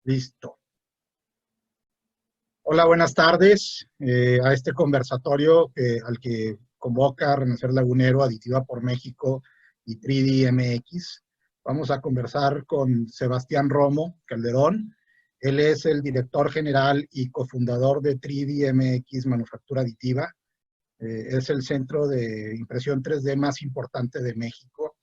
Listo. Hola, buenas tardes a este conversatorio al que convoca Renacer Lagunero, Aditiva por México y 3D MX. Vamos a conversar con Sebastián Romo Calderón. Él es el director general y cofundador de 3D MX Manufactura Aditiva. Es el centro de impresión 3D más importante de México,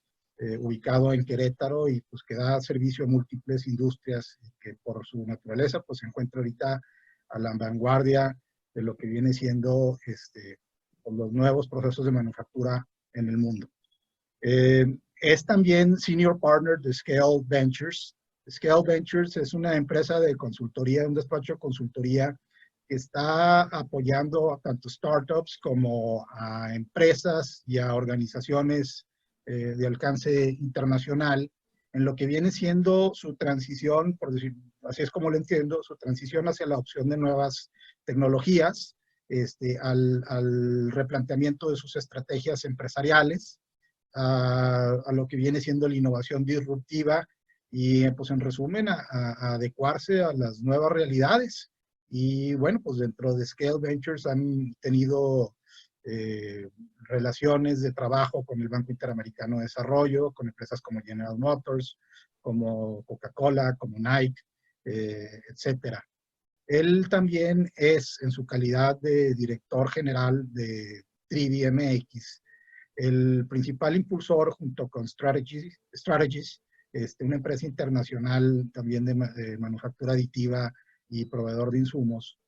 ubicado en Querétaro y pues que da servicio a múltiples industrias y que por su naturaleza pues se encuentra ahorita a la vanguardia de lo que viene siendo los nuevos procesos de manufactura en el mundo. Es también Senior Partner de Scale Ventures. Scale Ventures es una empresa de consultoría, un despacho de consultoría que está apoyando a tanto startups como a empresas y a organizaciones de alcance internacional en lo que viene siendo su transición, por decir, así es como lo entiendo, su transición hacia la opción de nuevas tecnologías, al replanteamiento de sus estrategias empresariales, a lo que viene siendo la innovación disruptiva y, pues en resumen, a adecuarse a las nuevas realidades. Y bueno, pues dentro de Scale Ventures han tenido relaciones de trabajo con el Banco Interamericano de Desarrollo, con empresas como General Motors, como Coca-Cola, como Nike, etcétera. Él también es, en su calidad de director general de 3D MX, el principal impulsor junto con Strategies, una empresa internacional también de manufactura aditiva y proveedor de insumos.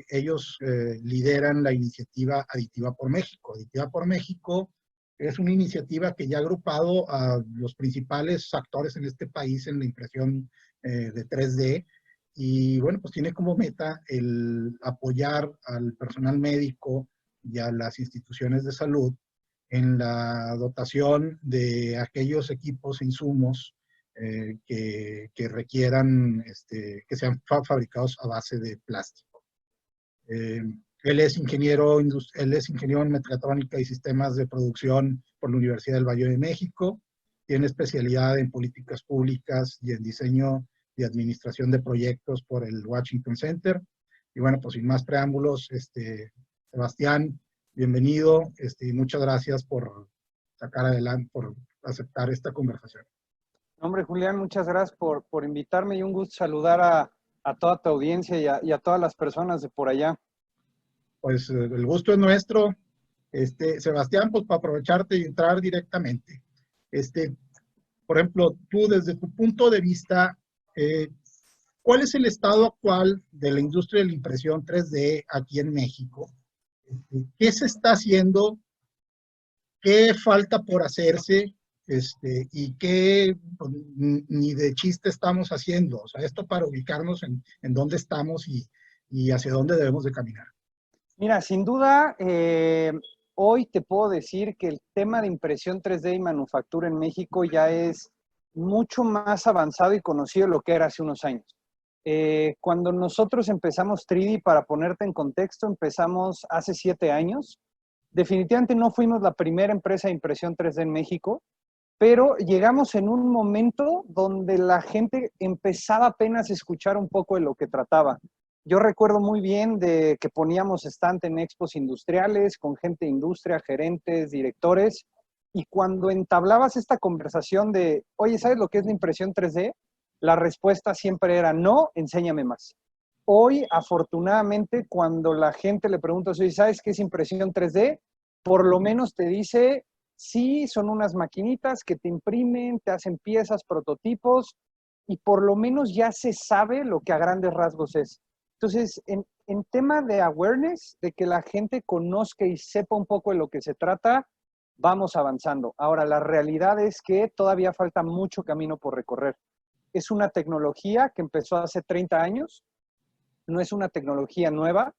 Ellos lideran la iniciativa Aditiva por México. Aditiva por México es una iniciativa que ya ha agrupado a los principales actores en este país en la impresión de 3D y bueno, pues tiene como meta el apoyar al personal médico y a las instituciones de salud en la dotación de aquellos equipos e insumos que requieran, que sean fabricados a base de plástico. Él es ingeniero en mecatrónica y sistemas de producción por la Universidad del Valle de México. Tiene especialidad en políticas públicas y en diseño y administración de proyectos por el Washington Center. Y bueno, pues sin más preámbulos, Sebastián, bienvenido y muchas gracias por sacar adelante, por aceptar esta conversación. Hombre, Julián, muchas gracias por invitarme y un gusto saludar a toda tu audiencia y a todas las personas de por allá. Pues el gusto es nuestro. Sebastián, pues para aprovecharte y entrar directamente. Por ejemplo, tú desde tu punto de vista, ¿cuál es el estado actual de la industria de la impresión 3D aquí en México? ¿Qué se está haciendo? ¿Qué falta por hacerse? Y qué pues, ni de chiste estamos haciendo. O sea, esto para ubicarnos en dónde estamos y hacia dónde debemos de caminar. Mira, sin duda, hoy te puedo decir que el tema de impresión 3D y manufactura en México ya es mucho más avanzado y conocido de lo que era hace unos años. Cuando nosotros empezamos 3D, para ponerte en contexto, empezamos hace 7 años. Definitivamente no fuimos la primera empresa de impresión 3D en México, pero llegamos en un momento donde la gente empezaba apenas a escuchar un poco de lo que trataba. Yo recuerdo muy bien de que poníamos stand en expos industriales con gente de industria, gerentes, directores, y cuando entablabas esta conversación de, oye, ¿sabes lo que es la impresión 3D? La respuesta siempre era, no, enséñame más. Hoy, afortunadamente, cuando la gente le pregunta, oye, ¿sabes qué es impresión 3D? Por lo menos te dice, sí, son unas maquinitas que te imprimen, te hacen piezas, prototipos, y por lo menos ya se sabe lo que a grandes rasgos es. Entonces, en tema de awareness, de que la gente conozca y sepa un poco de lo que se trata, vamos avanzando. Ahora, la realidad es que todavía falta mucho camino por recorrer. Es una tecnología que empezó hace 30 años, no es una tecnología nueva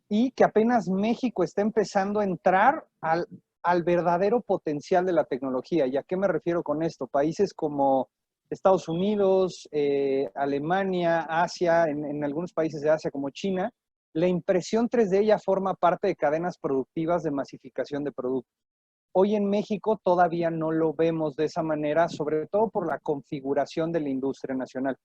y que apenas México está empezando a entrar al verdadero potencial de la tecnología. ¿Y a qué me refiero con esto? Países como Estados Unidos, Alemania, Asia, en algunos países de Asia como China, la impresión 3D ya forma parte de cadenas productivas de masificación de productos. Hoy en México todavía no lo vemos de esa manera, sobre todo por la configuración de la industria nacional.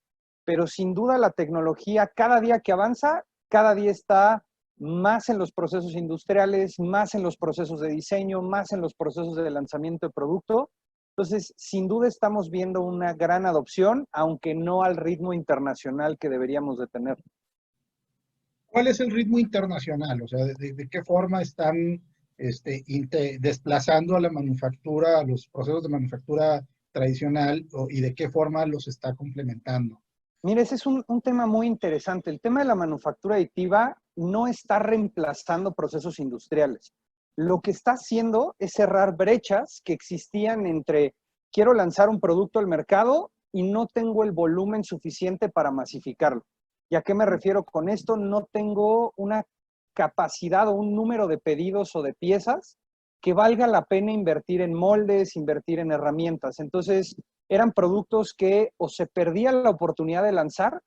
pero sin duda la tecnología, cada día que avanza, cada día está más en los procesos industriales, más en los procesos de diseño, más en los procesos de lanzamiento de producto. Entonces, sin duda estamos viendo una gran adopción, aunque no al ritmo internacional que deberíamos de tener. ¿Cuál es el ritmo internacional? O sea, ¿de qué forma están desplazando a la manufactura, a los procesos de manufactura tradicional y de qué forma los está complementando? Mire, ese es un tema muy interesante. El tema de la manufactura aditiva no está reemplazando procesos industriales. Lo que está haciendo es cerrar brechas que existían entre quiero lanzar un producto al mercado y no tengo el volumen suficiente para masificarlo. ¿Y a qué me refiero con esto? No tengo una capacidad o un número de pedidos o de piezas que valga la pena invertir en moldes, invertir en herramientas. Entonces, eran productos que o se perdía la oportunidad de lanzar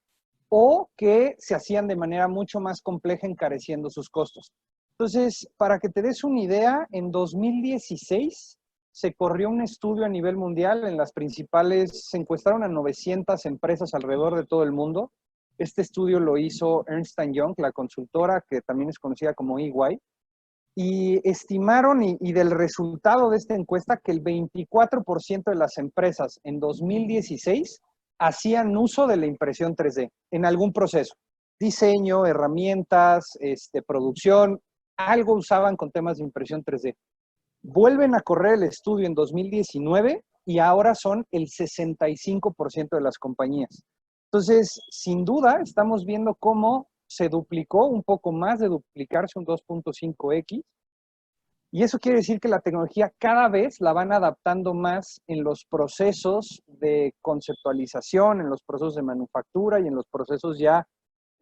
o que se hacían de manera mucho más compleja, encareciendo sus costos. Entonces, para que te des una idea, en 2016 se corrió un estudio a nivel mundial en las principales, se encuestaron a 900 empresas alrededor de todo el mundo. Este estudio lo hizo Ernst Young, la consultora que también es conocida como EY, y estimaron y del resultado de esta encuesta que el 24% de las empresas en 2016 hacían uso de la impresión 3D en algún proceso. Diseño, herramientas, producción, algo usaban con temas de impresión 3D. Vuelven a correr el estudio en 2019 y ahora son el 65% de las compañías. Entonces, sin duda, estamos viendo cómo se duplicó, un poco más de duplicarse, un 2.5x, y eso quiere decir que la tecnología cada vez la van adaptando más en los procesos de conceptualización, en los procesos de manufactura y en los procesos ya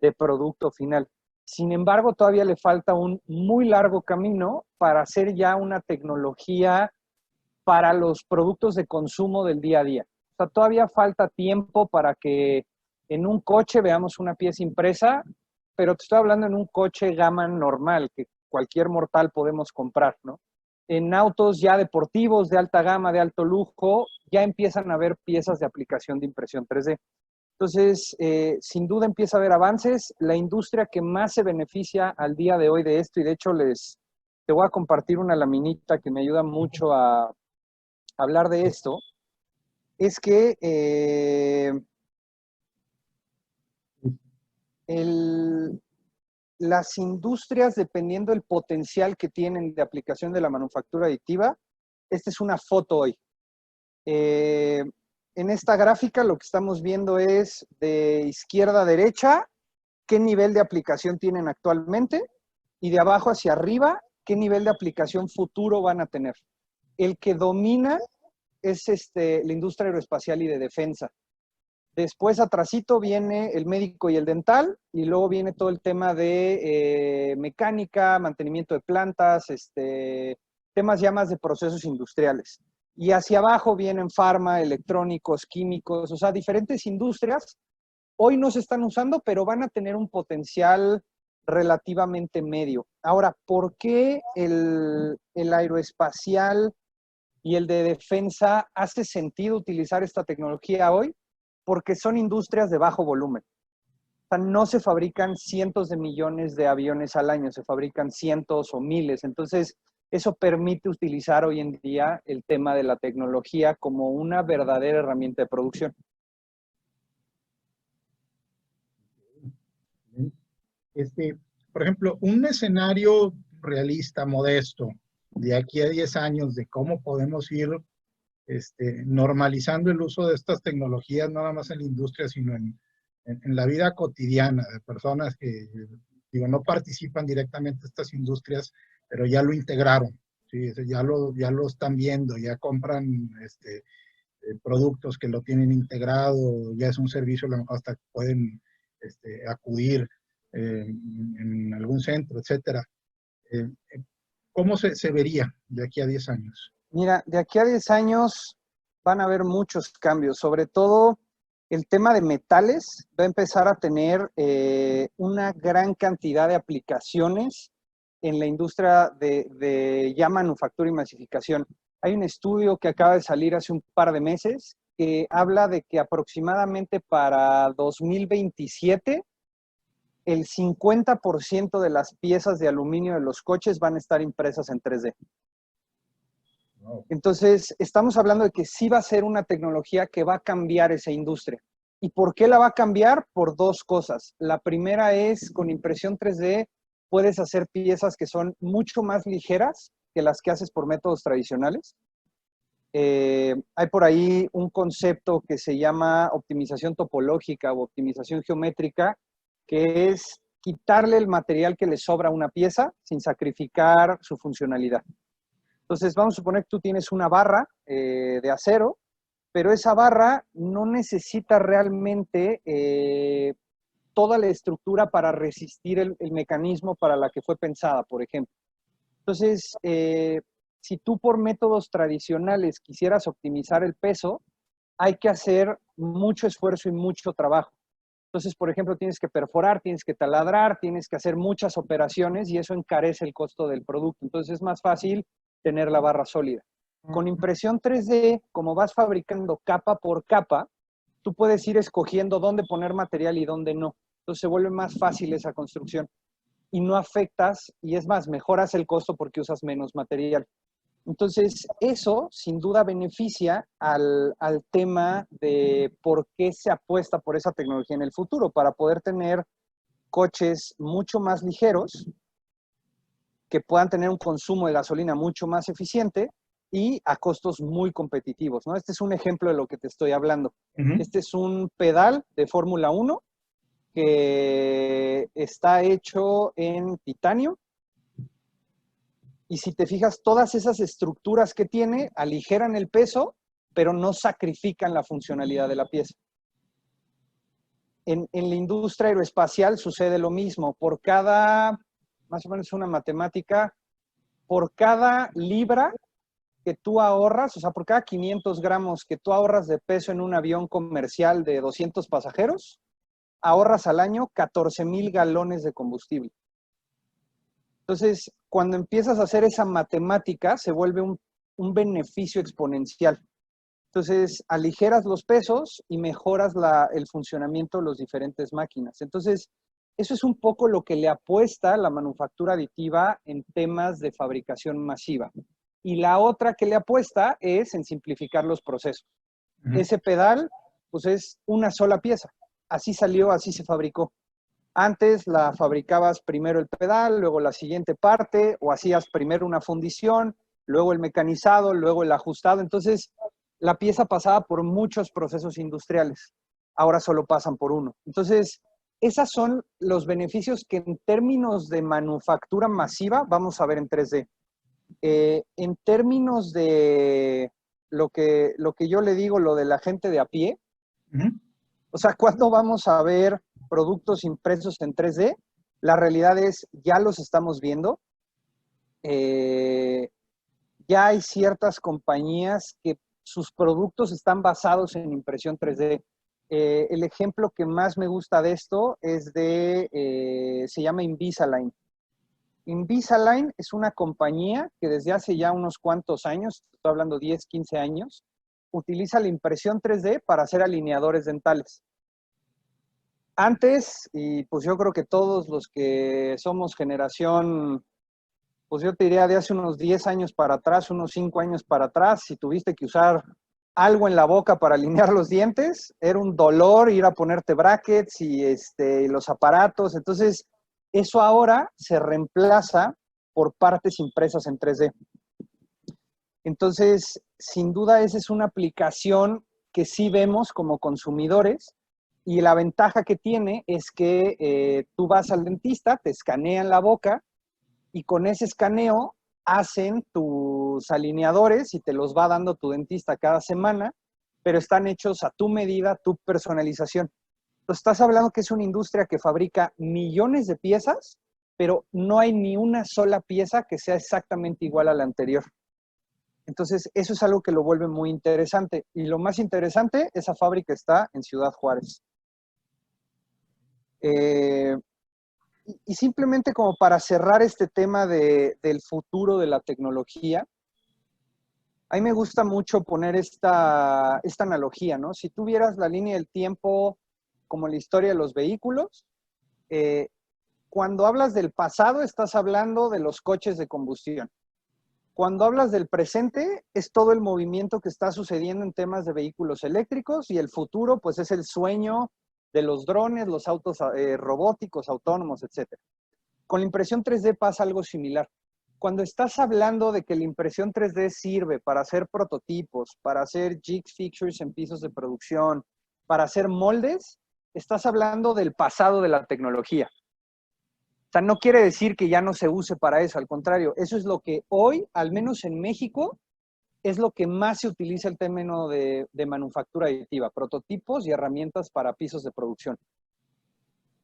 de producto final. Sin embargo, todavía le falta un muy largo camino para hacer ya una tecnología para los productos de consumo del día a día. O sea, todavía falta tiempo para que en un coche veamos una pieza impresa, pero te estoy hablando en un coche gama normal, que cualquier mortal podemos comprar, ¿no? En autos ya deportivos, de alta gama, de alto lujo, ya empiezan a haber piezas de aplicación de impresión 3D. Entonces, sin duda empieza a haber avances. La industria que más se beneficia al día de hoy de esto, y de hecho te voy a compartir una laminita que me ayuda mucho a hablar de esto, es que las industrias, dependiendo del potencial que tienen de aplicación de la manufactura aditiva, esta es una foto hoy. En esta gráfica lo que estamos viendo es de izquierda a derecha qué nivel de aplicación tienen actualmente y de abajo hacia arriba qué nivel de aplicación futuro van a tener. El que domina es la industria aeroespacial y de defensa. Después, atrasito, viene el médico y el dental, y luego viene todo el tema de mecánica, mantenimiento de plantas, temas ya más de procesos industriales. Y hacia abajo vienen farma, electrónicos, químicos, o sea, diferentes industrias. Hoy no se están usando, pero van a tener un potencial relativamente medio. Ahora, ¿por qué el aeroespacial y el de defensa hace sentido utilizar esta tecnología hoy? Porque son industrias de bajo volumen. O sea, no se fabrican cientos de millones de aviones al año, se fabrican cientos o miles. Entonces, eso permite utilizar hoy en día el tema de la tecnología como una verdadera herramienta de producción. Por ejemplo, un escenario realista, modesto, de aquí a 10 años, de cómo podemos ir normalizando el uso de estas tecnologías, no nada más en la industria, sino en la vida cotidiana de personas que, digo, no participan directamente en estas industrias, pero ya lo integraron, ¿sí? Ya lo están viendo, ya compran productos que lo tienen integrado, ya es un servicio, hasta pueden acudir en algún centro, etcétera. ¿Cómo se vería de aquí a 10 años? Mira, de aquí a 10 años van a haber muchos cambios, sobre todo el tema de metales va a empezar a tener una gran cantidad de aplicaciones en la industria de ya manufactura y masificación. Hay un estudio que acaba de salir hace un par de meses que habla de que aproximadamente para 2027 el 50% de las piezas de aluminio de los coches van a estar impresas en 3D. Wow. Entonces, estamos hablando de que sí va a ser una tecnología que va a cambiar esa industria. ¿Y por qué la va a cambiar? Por dos cosas. La primera es, con impresión 3D, puedes hacer piezas que son mucho más ligeras que las que haces por métodos tradicionales. Hay por ahí un concepto que se llama optimización topológica o optimización geométrica, que es quitarle el material que le sobra a una pieza sin sacrificar su funcionalidad. Entonces, vamos a suponer que tú tienes una barra de acero, pero esa barra no necesita realmente toda la estructura para resistir el mecanismo para la que fue pensada, por ejemplo. Entonces, si tú por métodos tradicionales quisieras optimizar el peso, hay que hacer mucho esfuerzo y mucho trabajo. Entonces, por ejemplo, tienes que perforar, tienes que taladrar, tienes que hacer muchas operaciones y eso encarece el costo del producto. Entonces, es más fácil tener la barra sólida. Con impresión 3D, como vas fabricando capa por capa, tú puedes ir escogiendo dónde poner material y dónde no. Entonces, se vuelve más fácil esa construcción. Y no afectas, y es más, mejoras el costo porque usas menos material. Entonces, eso sin duda beneficia al tema de por qué se apuesta por esa tecnología en el futuro, para poder tener coches mucho más ligeros, que puedan tener un consumo de gasolina mucho más eficiente y a costos muy competitivos, ¿no? Este es un ejemplo de lo que te estoy hablando. Este es un pedal de Fórmula 1 que está hecho en titanio. Y si te fijas, todas esas estructuras que tiene aligeran el peso, pero no sacrifican la funcionalidad de la pieza. En la industria aeroespacial sucede lo mismo. Por cada, más o menos una matemática, por cada libra que tú ahorras, o sea, por cada 500 gramos que tú ahorras de peso en un avión comercial de 200 pasajeros, ahorras al año 14,000 galones de combustible. Entonces, cuando empiezas a hacer esa matemática, se vuelve un beneficio exponencial. Entonces, aligeras los pesos y mejoras el funcionamiento de las diferentes máquinas. Entonces, eso es un poco lo que le apuesta la manufactura aditiva en temas de fabricación masiva. Y la otra que le apuesta es en simplificar los procesos. Ese pedal, pues es una sola pieza. Así salió, así se fabricó. Antes la fabricabas primero el pedal, luego la siguiente parte, o hacías primero una fundición, luego el mecanizado, luego el ajustado. Entonces, la pieza pasaba por muchos procesos industriales. Ahora solo pasan por uno. Entonces, esos son los beneficios que en términos de manufactura masiva vamos a ver en 3D. En términos de lo que yo le digo, lo de la gente de a pie, o sea, ¿cuándo vamos a ver productos impresos en 3D? La realidad es, ya los estamos viendo. Ya hay ciertas compañías que sus productos están basados en impresión 3D. El ejemplo que más me gusta de esto es se llama Invisalign. Invisalign es una compañía que desde hace ya unos cuantos años, estoy hablando 10, 15 años, utiliza la impresión 3D para hacer alineadores dentales. Antes, y pues yo creo que todos los que somos generación, pues yo te diría de hace unos 10 años para atrás, unos 5 años para atrás, si tuviste que usar algo en la boca para alinear los dientes, era un dolor ir a ponerte brackets y los aparatos. Entonces, eso ahora se reemplaza por partes impresas en 3D. Entonces, sin duda, esa es una aplicación que sí vemos como consumidores, y la ventaja que tiene es que tú vas al dentista, te escanean la boca y con ese escaneo hacen tus alineadores y te los va dando tu dentista cada semana, pero están hechos a tu medida, tu personalización. Entonces, estás hablando que es una industria que fabrica millones de piezas, pero no hay ni una sola pieza que sea exactamente igual a la anterior. Entonces, eso es algo que lo vuelve muy interesante. Y lo más interesante, esa fábrica está en Ciudad Juárez. Y simplemente como para cerrar este tema del futuro de la tecnología, A mí me gusta mucho poner esta analogía, ¿no? Si tú vieras la línea del tiempo como la historia de los vehículos, eh, cuando hablas del pasado estás hablando de los coches de combustión. Cuando hablas del presente es todo el movimiento que está sucediendo en temas de vehículos eléctricos y el futuro pues es el sueño de los drones, los autos robóticos, autónomos, etcétera. Con la impresión 3D pasa algo similar. Cuando estás hablando de que la impresión 3D sirve para hacer prototipos, para hacer jig fixtures en pisos de producción, para hacer moldes, estás hablando del pasado de la tecnología. O sea, no quiere decir que ya no se use para eso, al contrario, eso es lo que hoy, al menos en México, es lo que más se utiliza el término de manufactura aditiva, prototipos y herramientas para pisos de producción.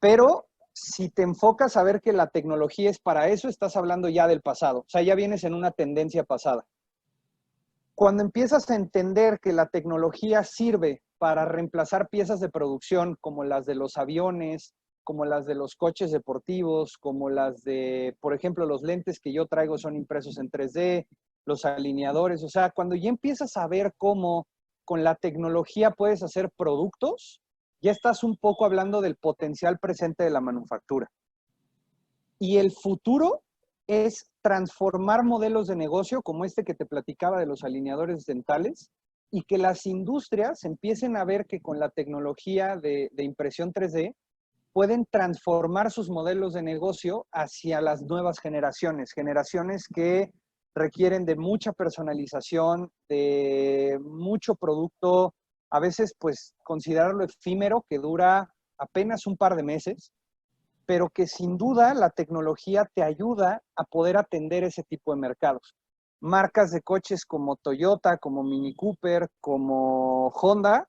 Pero si te enfocas a ver que la tecnología es para eso, estás hablando ya del pasado. O sea, ya vienes en una tendencia pasada. Cuando empiezas a entender que la tecnología sirve para reemplazar piezas de producción como las de los aviones, como las de los coches deportivos, como las de, por ejemplo, los lentes que yo traigo son impresos en 3D, los alineadores, o sea, cuando ya empiezas a ver cómo con la tecnología puedes hacer productos, ya estás un poco hablando del potencial presente de la manufactura. Y el futuro es transformar modelos de negocio como este que te platicaba de los alineadores dentales y que las industrias empiecen a ver que con la tecnología de impresión 3D pueden transformar sus modelos de negocio hacia las nuevas generaciones, generaciones que requieren de mucha personalización, de mucho producto, a veces pues considerarlo efímero, que dura apenas un par de meses, pero que sin duda la tecnología te ayuda a poder atender ese tipo de mercados. Marcas de coches como Toyota, como Mini Cooper, como Honda,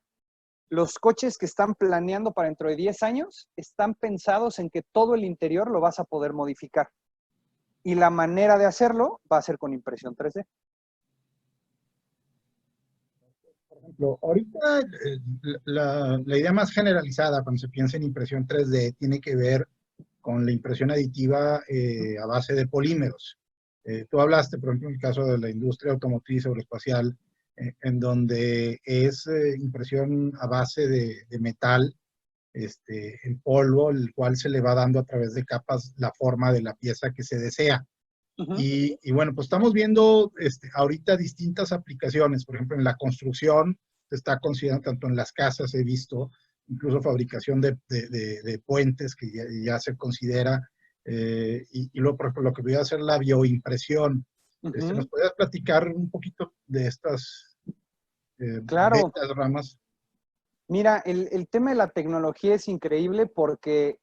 los coches que están planeando para dentro de 10 años están pensados en que todo el interior lo vas a poder modificar. Y la manera de hacerlo va a ser con impresión 3D. Por ejemplo, ahorita la idea más generalizada cuando se piensa en impresión 3D tiene que ver con la impresión aditiva a base de polímeros. Tú hablaste, por ejemplo, en el caso de la industria automotriz aeroespacial, en donde es impresión a base de metal en polvo, el cual se le va dando a través de capas la forma de la pieza que se desea. Y bueno, pues estamos viendo ahorita distintas aplicaciones, por ejemplo, en la construcción se está considerando, tanto en las casas he visto, incluso fabricación de puentes que ya se considera, y luego, por ejemplo, lo que voy a hacer la bioimpresión. ¿Nos podrías platicar un poquito de estas Claro. bellas ramas? Mira, el tema de la tecnología es increíble porque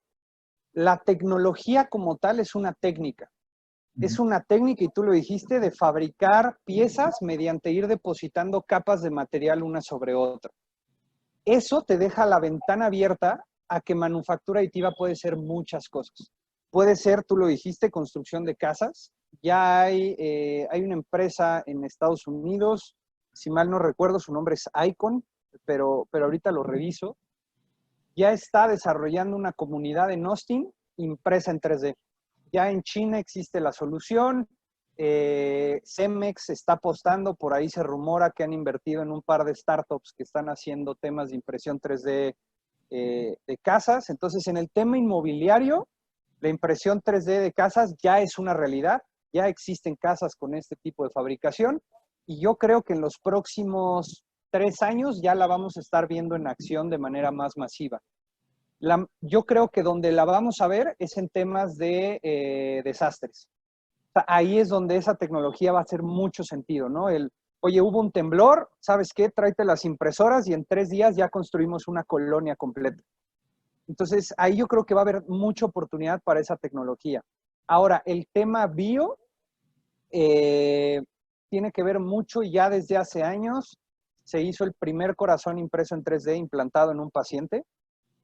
la tecnología como tal es una técnica. Es una técnica, y tú lo dijiste, de fabricar piezas mediante ir depositando capas de material una sobre otra. Eso te deja la ventana abierta a que manufactura aditiva puede ser muchas cosas. Puede ser, tú lo dijiste, construcción de casas. Ya hay una empresa en Estados Unidos, si mal no recuerdo, su nombre es Icon, pero ahorita lo reviso. Ya está desarrollando una comunidad en Austin impresa en 3D. Ya en China existe la solución. Cemex está apostando, por ahí se rumora que han invertido en un par de startups que están haciendo temas de impresión 3D de casas. Entonces, en el tema inmobiliario, la impresión 3D de casas ya es una realidad. Ya existen casas con este tipo de fabricación y yo creo que en los próximos 3 años ya la vamos a estar viendo en acción de manera más masiva. Yo creo que donde la vamos a ver es en temas de desastres. O sea, ahí es donde esa tecnología va a hacer mucho sentido, ¿no? Oye, hubo un temblor, ¿sabes qué? Tráete las impresoras y en 3 días ya construimos una colonia completa. Entonces, ahí yo creo que va a haber mucha oportunidad para esa tecnología. Ahora, el tema bio tiene que ver mucho, y ya desde hace años se hizo el primer corazón impreso en 3D implantado en un paciente.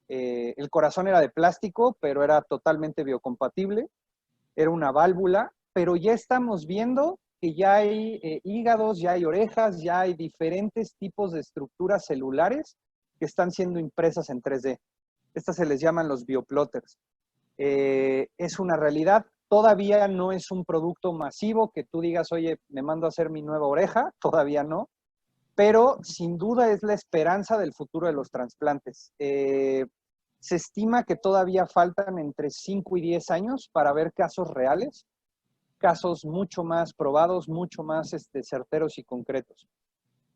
El corazón era de plástico, pero era totalmente biocompatible. Era una válvula, pero ya estamos viendo que ya hay hígados, ya hay orejas, ya hay diferentes tipos de estructuras celulares que están siendo impresas en 3D. Estas se les llaman los bioplotters. Es una realidad. todavía no es un producto masivo que tú digas, oye, me mando a hacer mi nueva oreja, todavía no, pero sin duda es la esperanza del futuro de los trasplantes. Se estima que todavía faltan entre 5 y 10 años para ver casos reales, casos mucho más probados, mucho más certeros y concretos.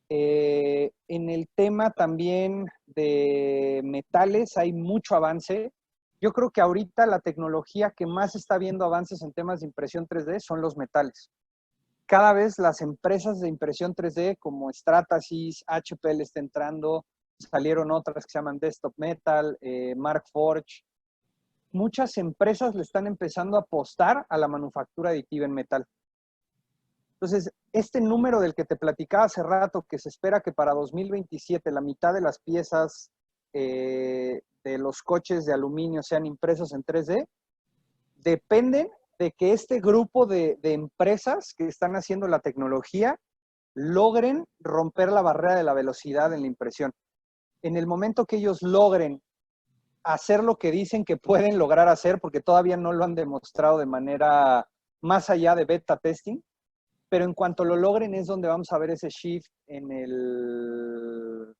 En el tema también de metales hay mucho avance. Yo creo que ahorita la tecnología que más está viendo avances en temas de impresión 3D son los metales. Cada vez las empresas de impresión 3D como Stratasys, HP le está entrando, salieron otras que se llaman Desktop Metal, Markforged. Muchas empresas le están empezando a apostar a la manufactura aditiva en metal. Entonces, este número del que te platicaba hace rato, que se espera que para 2027 la mitad de las piezas de los coches de aluminio sean impresas en 3D, dependen de que este grupo de empresas que están haciendo la tecnología logren romper la barrera de la velocidad en la impresión. En el momento que ellos logren hacer lo que dicen que pueden lograr hacer, porque todavía no lo han demostrado de manera más allá de beta testing, pero en cuanto lo logren es donde vamos a ver ese shift en el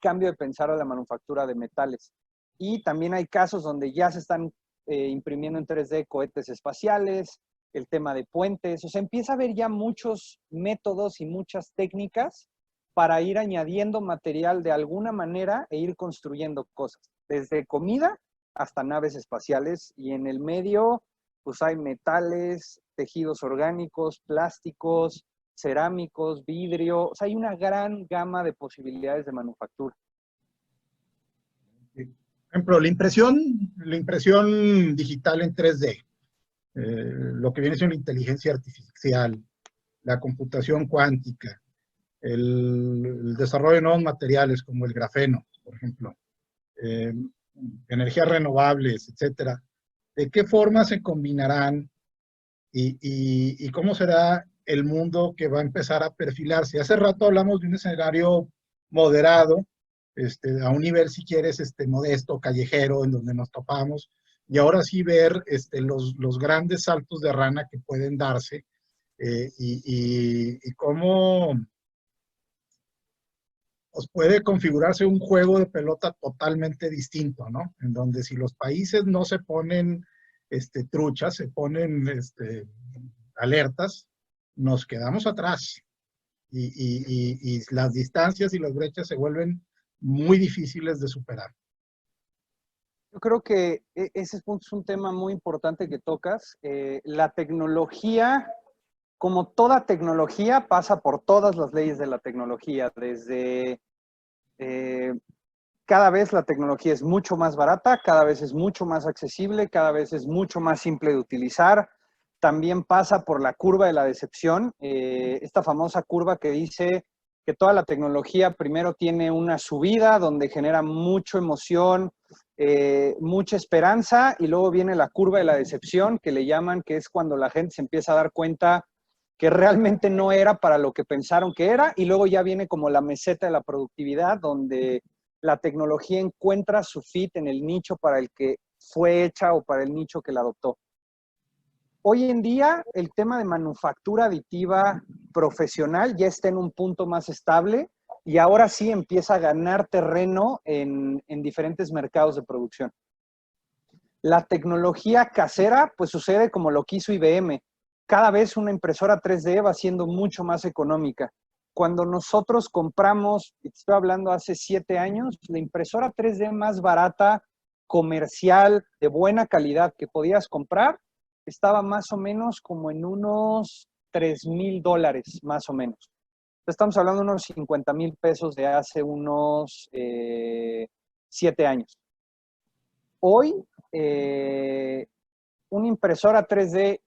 cambio de pensar a la manufactura de metales. Y también hay casos donde ya se están imprimiendo en 3D cohetes espaciales, el tema de puentes, o sea, empieza a haber ya muchos métodos y muchas técnicas para ir añadiendo material de alguna manera e ir construyendo cosas, desde comida hasta naves espaciales, y en el medio pues hay metales, tejidos orgánicos, plásticos, cerámicos, vidrio, o sea, hay una gran gama de posibilidades de manufactura. Por ejemplo, la impresión digital en 3D, lo que viene siendo la inteligencia artificial, la computación cuántica, el desarrollo de nuevos materiales como el grafeno, por ejemplo, energías renovables, etcétera. ¿De qué forma se combinarán y cómo será el mundo que va a empezar a perfilarse? Hace rato hablamos de un escenario moderado, a un nivel, si quieres, modesto, callejero, en donde nos topamos, y ahora sí ver los grandes saltos de rana que pueden darse, y cómo pues puede configurarse un juego de pelota totalmente distinto, ¿no? En donde si los países no se ponen truchas, se ponen alertas, nos quedamos atrás. Y las distancias y las brechas se vuelven muy difíciles de superar. Yo creo que ese es un tema muy importante que tocas. La tecnología, como toda tecnología, pasa por todas las leyes de la tecnología. Desde cada vez la tecnología es mucho más barata, cada vez es mucho más accesible, cada vez es mucho más simple de utilizar. También pasa por la curva de la decepción, esta famosa curva que dice que toda la tecnología primero tiene una subida donde genera mucha emoción, mucha esperanza, y luego viene la curva de la decepción, que le llaman, que es cuando la gente se empieza a dar cuenta que realmente no era para lo que pensaron que era, y luego ya viene como la meseta de la productividad, donde la tecnología encuentra su fit en el nicho para el que fue hecha o para el nicho que la adoptó. Hoy en día, el tema de manufactura aditiva profesional ya está en un punto más estable y ahora sí empieza a ganar terreno en diferentes mercados de producción. La tecnología casera, pues sucede como lo que hizo IBM. Cada vez una impresora 3D va siendo mucho más económica. Cuando nosotros compramos, y te estoy hablando hace 7 años, la impresora 3D más barata, comercial, de buena calidad que podías comprar, estaba más o menos como en unos $3,000, más o menos. Estamos hablando de unos 50,000 pesos de hace unos 7 años. Hoy, una impresora 3D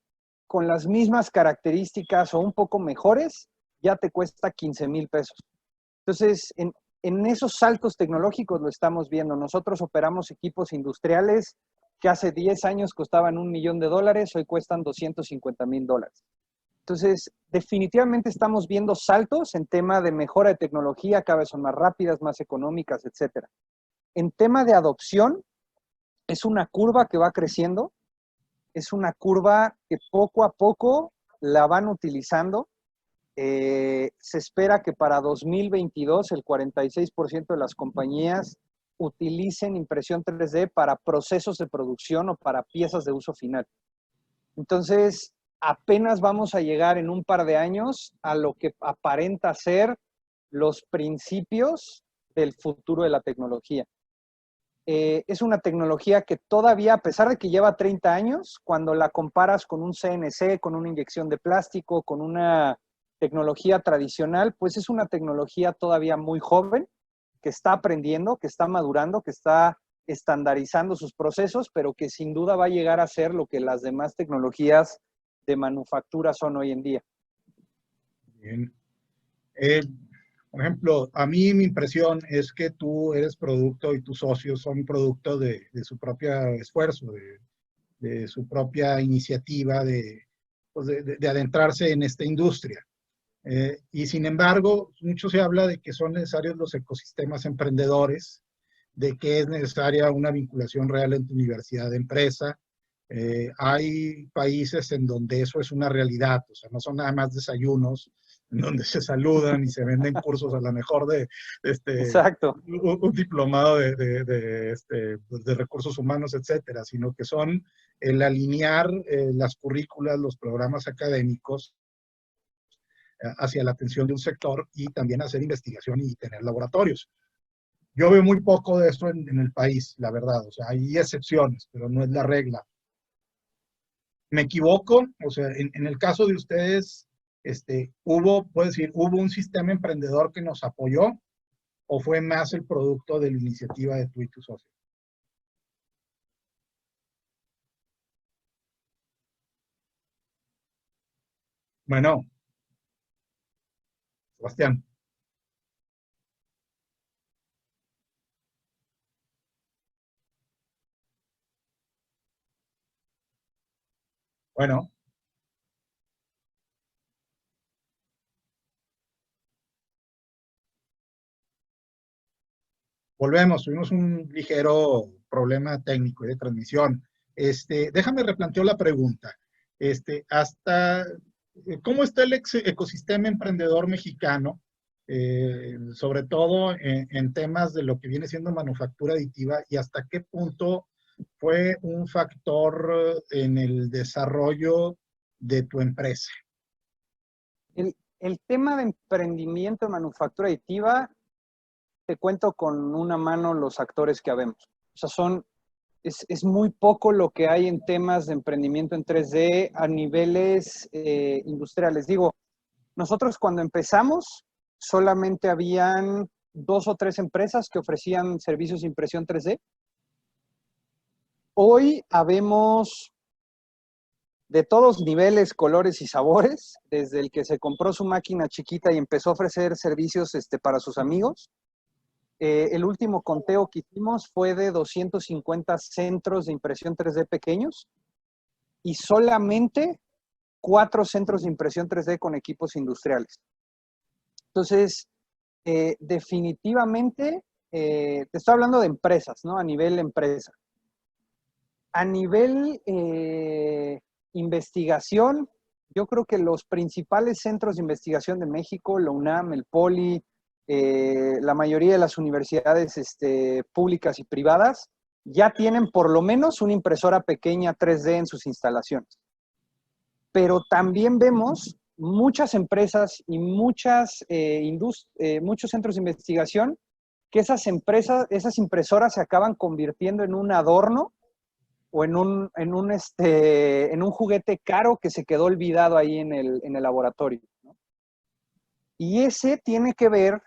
con las mismas características o un poco mejores, ya te cuesta 15,000 pesos. Entonces, en esos saltos tecnológicos lo estamos viendo. Nosotros operamos equipos industriales que hace 10 años costaban $1,000,000, hoy cuestan $250,000. Entonces, definitivamente estamos viendo saltos en tema de mejora de tecnología, cada vez son más rápidas, más económicas, etc. En tema de adopción, es una curva que va creciendo. es una curva que poco a poco la van utilizando. Se espera que para 2022 el 46% de las compañías utilicen impresión 3D para procesos de producción o para piezas de uso final. Entonces, apenas vamos a llegar en un par de años a lo que aparenta ser los principios del futuro de la tecnología. Es una tecnología que todavía, a pesar de que lleva 30 años, cuando la comparas con un CNC, con una inyección de plástico, con una tecnología tradicional, pues es una tecnología todavía muy joven, que está aprendiendo, que está madurando, que está estandarizando sus procesos, pero que sin duda va a llegar a ser lo que las demás tecnologías de manufactura son hoy en día. Bien. Por ejemplo, a mí mi impresión es que tú eres producto y tus socios son producto de su propio esfuerzo, de su propia iniciativa pues de adentrarse en esta industria. Y sin embargo, mucho se habla de que son necesarios los ecosistemas emprendedores, de que es necesaria una vinculación real entre universidad y empresa. Hay países en donde eso es una realidad, o sea, no son nada más desayunos, en donde se saludan y se venden cursos a lo mejor de Exacto. un diplomado de recursos humanos, etcétera, sino que son el alinear las currículas, los programas académicos hacia la atención de un sector y también hacer investigación y tener laboratorios. Yo veo muy poco de esto en el país, la verdad. O sea, hay excepciones, pero no es la regla. ¿Me equivoco? O sea, en el caso de ustedes, puedo decir, ¿hubo un sistema emprendedor que nos apoyó o fue más el producto de la iniciativa de tú y tu socio? Bueno, Sebastián. Bueno, volvemos. Tuvimos un ligero problema técnico de transmisión. Déjame replanteo la pregunta. Hasta ¿cómo está el ecosistema emprendedor mexicano, sobre todo en temas de lo que viene siendo manufactura aditiva y hasta qué punto fue un factor en el desarrollo de tu empresa? El tema de emprendimiento de manufactura aditiva, te cuento con una mano los actores que habemos. O sea, es muy poco lo que hay en temas de emprendimiento en 3D a niveles industriales. Digo, nosotros cuando empezamos solamente habían 2 o 3 empresas que ofrecían servicios de impresión 3D. Hoy habemos de todos niveles, colores y sabores, desde el que se compró su máquina chiquita y empezó a ofrecer servicios para sus amigos. El último conteo que hicimos fue de 250 centros de impresión 3D pequeños y solamente 4 centros de impresión 3D con equipos industriales. Entonces, definitivamente, te estoy hablando de empresas, ¿no? A nivel empresa. A nivel investigación, yo creo que los principales centros de investigación de México, la UNAM, el POLI, la mayoría de las universidades públicas y privadas, ya tienen por lo menos una impresora pequeña 3D en sus instalaciones. Pero también vemos muchas empresas y muchos centros de investigación que esas impresoras se acaban convirtiendo en un adorno o en un juguete caro que se quedó olvidado ahí en el laboratorio, ¿no? Y ese tiene que ver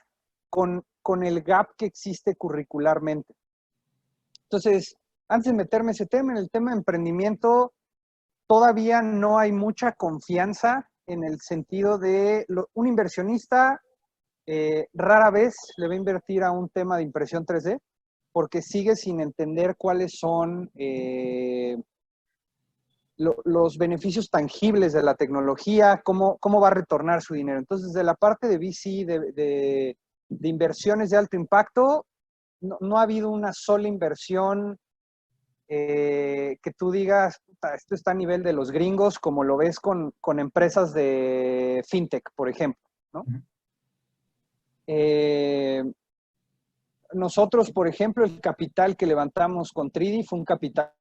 con el gap que existe curricularmente. Entonces, antes de meterme ese tema, en el tema de emprendimiento, todavía no hay mucha confianza en el sentido de un inversionista rara vez le va a invertir a un tema de impresión 3D porque sigue sin entender cuáles son los beneficios tangibles de la tecnología, cómo va a retornar su dinero. Entonces, de la parte de VC, de inversiones de alto impacto, no ha habido una sola inversión que tú digas, "Puta, esto está a nivel de los gringos", como lo ves con empresas de fintech, por ejemplo, ¿no? Ujú. Eh, Nosotros, por ejemplo, el capital que levantamos con Tridi fue un capital de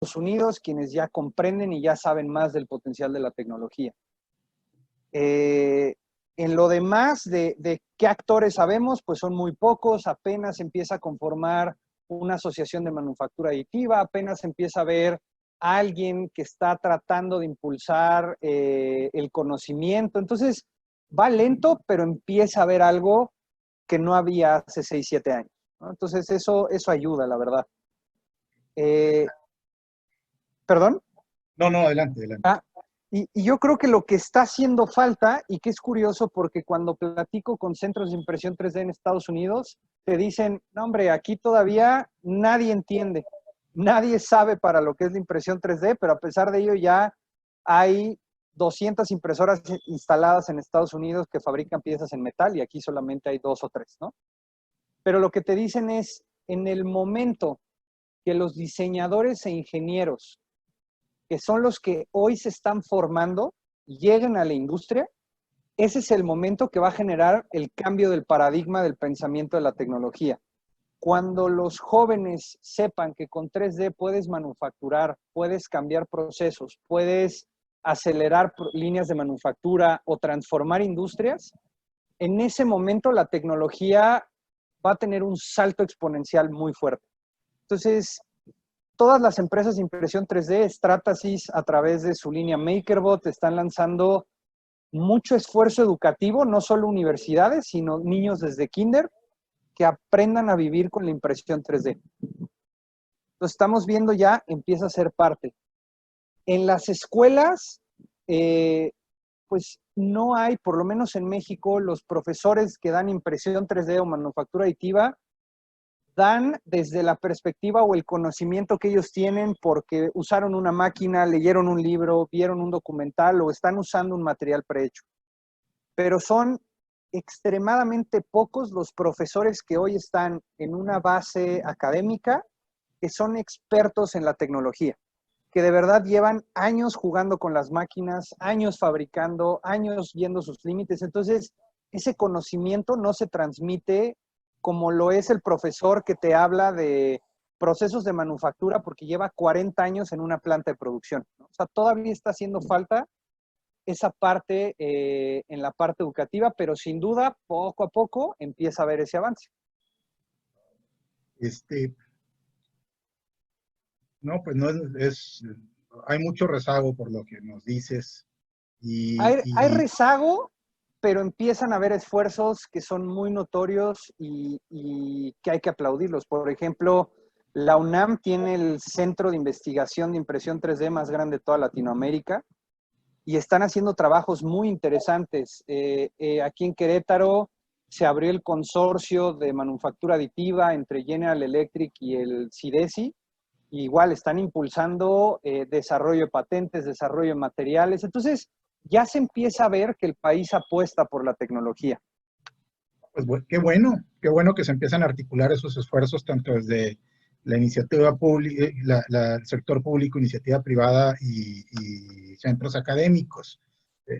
Estados Unidos, quienes ya comprenden y ya saben más del potencial de la tecnología. Eh, en lo demás, de qué actores sabemos, pues son muy pocos, apenas empieza a conformar una asociación de manufactura aditiva, apenas empieza a ver a alguien que está tratando de impulsar el conocimiento. Entonces, va lento, pero empieza a haber algo que no había hace 6 7 años, ¿no? Entonces, eso ayuda, la verdad. Eh, ¿Perdón? No, no, adelante, adelante. Ah, y yo creo que lo que está haciendo falta, y que es curioso porque cuando platico con centros de impresión 3D en Estados Unidos, te dicen, no hombre, aquí todavía nadie entiende, nadie sabe para lo que es la impresión 3D, pero a pesar de ello ya hay 200 impresoras instaladas en Estados Unidos que fabrican piezas en metal y aquí solamente hay 2 o 3, ¿no? Pero lo que te dicen es, en el momento que los diseñadores e ingenieros que son los que hoy se están formando, lleguen a la industria, ese es el momento que va a generar el cambio del paradigma del pensamiento de la tecnología. Cuando los jóvenes sepan que con 3D puedes manufacturar, puedes cambiar procesos, puedes acelerar líneas de manufactura o transformar industrias, en ese momento la tecnología va a tener un salto exponencial muy fuerte. Entonces, todas las empresas de impresión 3D, Stratasys, a través de su línea MakerBot, están lanzando mucho esfuerzo educativo, no solo universidades, sino niños desde kinder, que aprendan a vivir con la impresión 3D. Lo estamos viendo ya, empieza a ser parte. En las escuelas, pues no hay, por lo menos en México, los profesores que dan impresión 3D o manufactura aditiva, dan desde la perspectiva o el conocimiento que ellos tienen porque usaron una máquina, leyeron un libro, vieron un documental o están usando un material prehecho. Pero son extremadamente pocos los profesores que hoy están en una base académica que son expertos en la tecnología, que de verdad llevan años jugando con las máquinas, años fabricando, años viendo sus límites. Entonces, ese conocimiento no se transmite como lo es el profesor que te habla de procesos de manufactura porque lleva 40 años en una planta de producción, ¿no? O sea, todavía está haciendo falta esa parte en la parte educativa, pero sin duda, poco a poco empieza a haber ese avance. Este, no, pues no hay mucho rezago por lo que nos dices Hay rezago, pero empiezan a haber esfuerzos que son muy notorios y que hay que aplaudirlos. Por ejemplo, la UNAM tiene el centro de investigación de impresión 3D más grande de toda Latinoamérica y están haciendo trabajos muy interesantes. Aquí en Querétaro se abrió el consorcio de manufactura aditiva entre General Electric y el CIDESI. Igual están impulsando desarrollo de patentes, desarrollo de materiales. Entonces, ya se empieza a ver que el país apuesta por la tecnología. pues qué bueno que se empiezan a articular esos esfuerzos tanto desde la iniciativa pública, el sector público, iniciativa privada y centros académicos.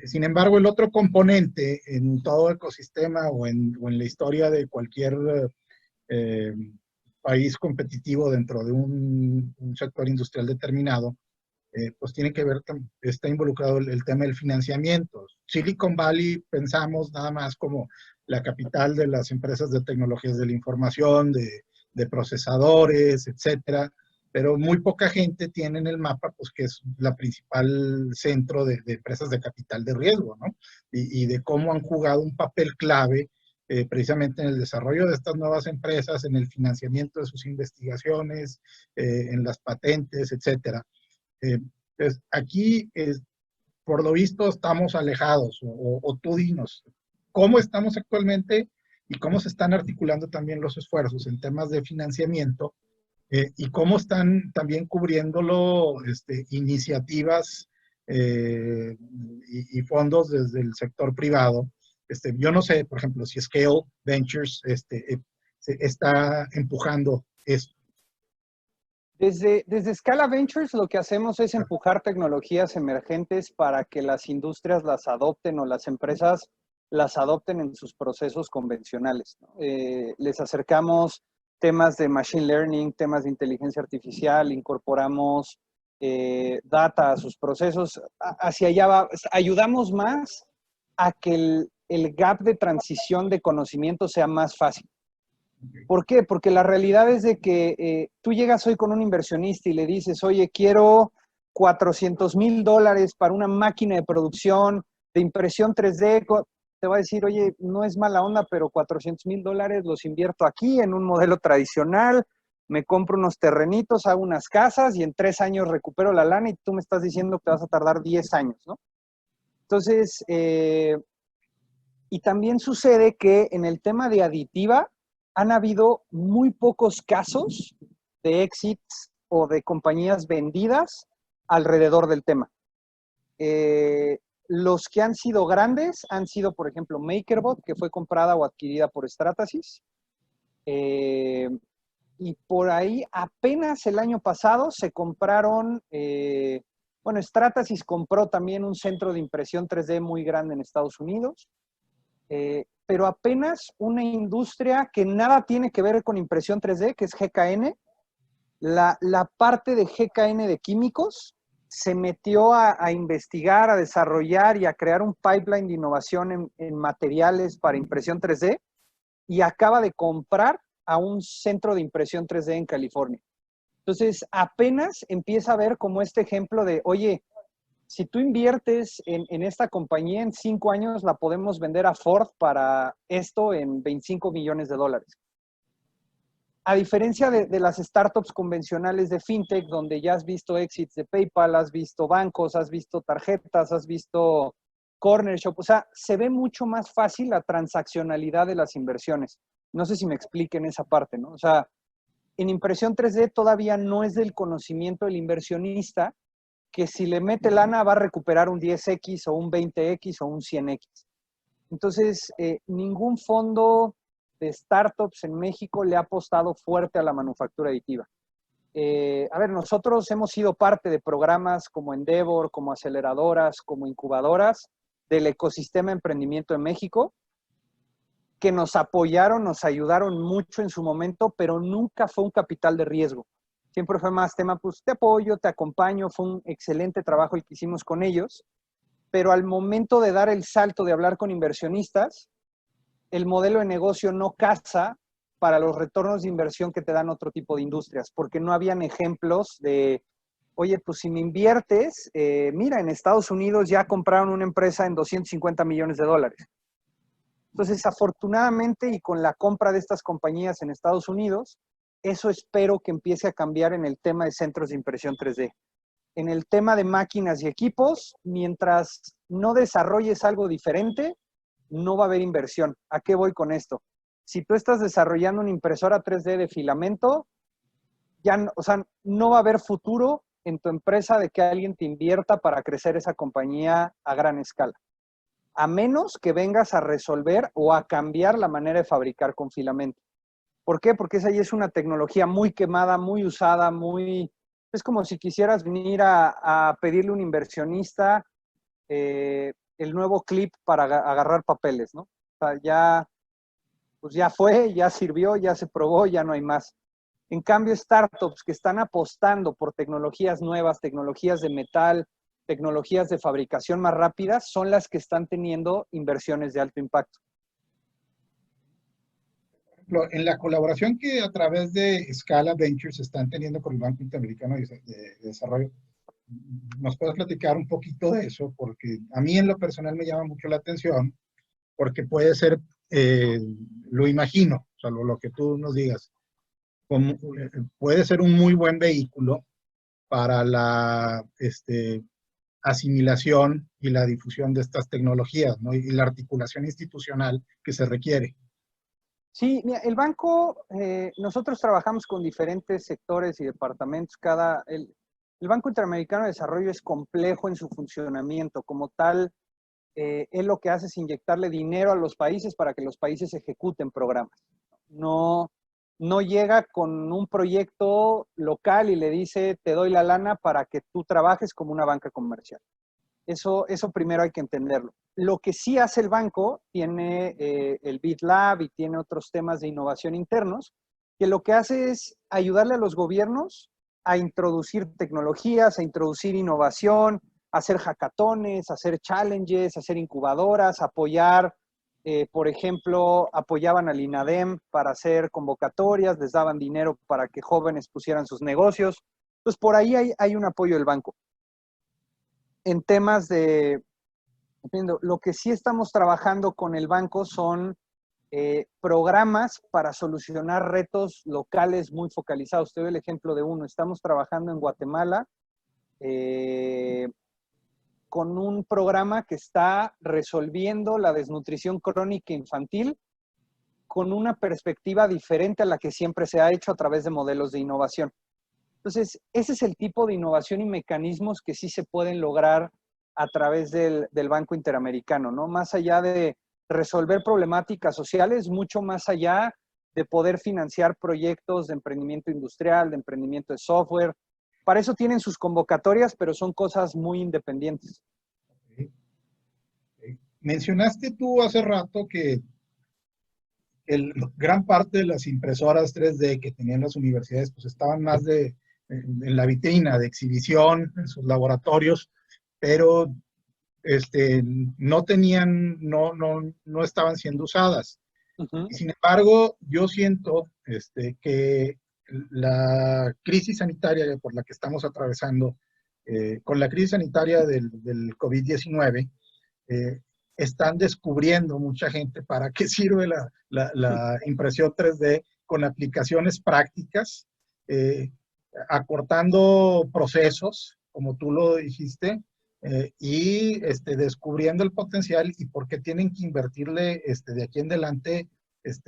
Sin embargo, el otro componente en todo ecosistema o en la historia de cualquier eh, país competitivo dentro de un sector industrial determinado, pues tiene que ver, está involucrado el tema del financiamiento. Silicon Valley pensamos nada más como la capital de las empresas de tecnologías de la información, de procesadores, etcétera, pero muy poca gente tiene en el mapa, pues que es la principal centro de empresas de capital de riesgo, ¿no? Y de cómo han jugado un papel clave precisamente en el desarrollo de estas nuevas empresas, en el financiamiento de sus investigaciones, en las patentes, etcétera. Entonces, aquí, por lo visto, estamos alejados, o tú dinos, ¿cómo estamos actualmente y cómo se están articulando también los esfuerzos en temas de financiamiento y cómo están también cubriéndolo iniciativas y fondos desde el sector privado Yo no sé, por ejemplo, si Scale Ventures se está empujando esto. Desde Scala Ventures lo que hacemos es empujar tecnologías emergentes para que las industrias las adopten o las empresas las adopten en sus procesos convencionales, ¿no? Les acercamos temas de machine learning, temas de inteligencia artificial, incorporamos data a sus procesos. Hacia allá va, ayudamos más a que el gap de transición de conocimiento sea más fácil. ¿Por qué? Porque la realidad es de que tú llegas hoy con un inversionista y le dices, oye, quiero $400,000 para una máquina de producción de impresión 3D. Te va a decir, oye, no es mala onda, pero $400,000 los invierto aquí en un modelo tradicional, me compro unos terrenitos, hago unas casas y en 3 años recupero la lana y tú me estás diciendo que vas a tardar 10 años, ¿no? Entonces, y también sucede que en el tema de aditiva han habido muy pocos casos de exits o de compañías vendidas alrededor del tema. Los que han sido grandes han sido, por ejemplo, MakerBot, que fue comprada o adquirida por Stratasys. Y por ahí apenas el año pasado se compraron, bueno, Stratasys compró también un centro de impresión 3D muy grande en Estados Unidos. Pero apenas una industria que nada tiene que ver con impresión 3D, que es GKN, la parte de GKN de químicos se metió a investigar, a desarrollar y a crear un pipeline de innovación en materiales para impresión 3D y acaba de comprar a un centro de impresión 3D en California. Entonces, apenas empieza a ver como este ejemplo de, oye, si tú inviertes en esta compañía, en 5 años la podemos vender a Ford para esto en $25 millones. A diferencia de las startups convencionales de fintech, donde ya has visto exits de PayPal, has visto bancos, has visto tarjetas, has visto corner shop, o sea, se ve mucho más fácil la transaccionalidad de las inversiones. No sé si me expliquen esa parte, ¿no? O sea, en impresión 3D todavía no es del conocimiento del inversionista que si le mete lana va a recuperar un 10X o un 20X o un 100X. Entonces, ningún fondo de startups en México le ha apostado fuerte a la manufactura aditiva. A ver, nosotros hemos sido parte de programas como Endeavor, como aceleradoras, como incubadoras del ecosistema de emprendimiento en México, que nos apoyaron, nos ayudaron mucho en su momento, pero nunca fue un capital de riesgo. Siempre fue más tema, pues te apoyo, te acompaño, fue un excelente trabajo el que hicimos con ellos, pero al momento de dar el salto de hablar con inversionistas, el modelo de negocio no casa para los retornos de inversión que te dan otro tipo de industrias, porque no habían ejemplos de, oye, pues si me inviertes, mira, en Estados Unidos ya compraron una empresa en $250 millones. Entonces, afortunadamente, y con la compra de estas compañías en Estados Unidos, eso espero que empiece a cambiar en el tema de centros de impresión 3D. En el tema de máquinas y equipos, mientras no desarrolles algo diferente, no va a haber inversión. ¿A qué voy con esto? Si tú estás desarrollando una impresora 3D de filamento, ya no, o sea, no va a haber futuro en tu empresa de que alguien te invierta para crecer esa compañía a gran escala. A menos que vengas a resolver o a cambiar la manera de fabricar con filamento. ¿Por qué? Porque esa ya es una tecnología muy quemada, muy usada, muy... Es como si quisieras venir a pedirle a un inversionista el nuevo clip para agarrar papeles, ¿no? O sea, ya, pues ya fue, ya sirvió, ya se probó, ya no hay más. En cambio, startups que están apostando por tecnologías nuevas, tecnologías de metal, tecnologías de fabricación más rápidas, son las que están teniendo inversiones de alto impacto. En la colaboración que a través de Scala Ventures están teniendo con el Banco Interamericano de Desarrollo, ¿nos puedes platicar un poquito de eso? Porque a mí en lo personal me llama mucho la atención, porque puede ser, lo imagino, o sea, lo que tú nos digas, como, puede ser un muy buen vehículo para la asimilación y la difusión de estas tecnologías, ¿no? Y la articulación institucional que se requiere. Sí, mira, el banco, nosotros trabajamos con diferentes sectores y departamentos. El Banco Interamericano de Desarrollo es complejo en su funcionamiento. Como tal, él lo que hace es inyectarle dinero a los países para que los países ejecuten programas. No, no llega con un proyecto local y le dice, te doy la lana para que tú trabajes como una banca comercial. Eso primero hay que entenderlo. Lo que sí hace el banco, tiene el BitLab y tiene otros temas de innovación internos, que lo que hace es ayudarle a los gobiernos a introducir tecnologías, a introducir innovación, a hacer hackatones, a hacer challenges, a hacer incubadoras, apoyar, por ejemplo, apoyaban al INADEM para hacer convocatorias, les daban dinero para que jóvenes pusieran sus negocios. Entonces, por ahí hay un apoyo del banco. En temas de, lo que sí estamos trabajando con el banco son programas para solucionar retos locales muy focalizados. Usted ve el ejemplo de uno. Estamos trabajando en Guatemala con un programa que está resolviendo la desnutrición crónica infantil con una perspectiva diferente a la que siempre se ha hecho a través de modelos de innovación. Entonces, ese es el tipo de innovación y mecanismos que sí se pueden lograr a través del Banco Interamericano, ¿no? Más allá de resolver problemáticas sociales, mucho más allá de poder financiar proyectos de emprendimiento industrial, de emprendimiento de software. Para eso tienen sus convocatorias, pero son cosas muy independientes. Okay. Okay. Mencionaste tú hace rato que gran parte de las impresoras 3D que tenían las universidades pues estaban más en la vitrina de exhibición, en sus laboratorios, pero no tenían, no estaban siendo usadas. Uh-huh. Y sin embargo, yo siento que la crisis sanitaria por la que estamos atravesando, con la crisis sanitaria del COVID-19, están descubriendo mucha gente para qué sirve la impresión 3D con aplicaciones prácticas, acortando procesos, como tú lo dijiste, y descubriendo el potencial y por qué tienen que invertirle de aquí en adelante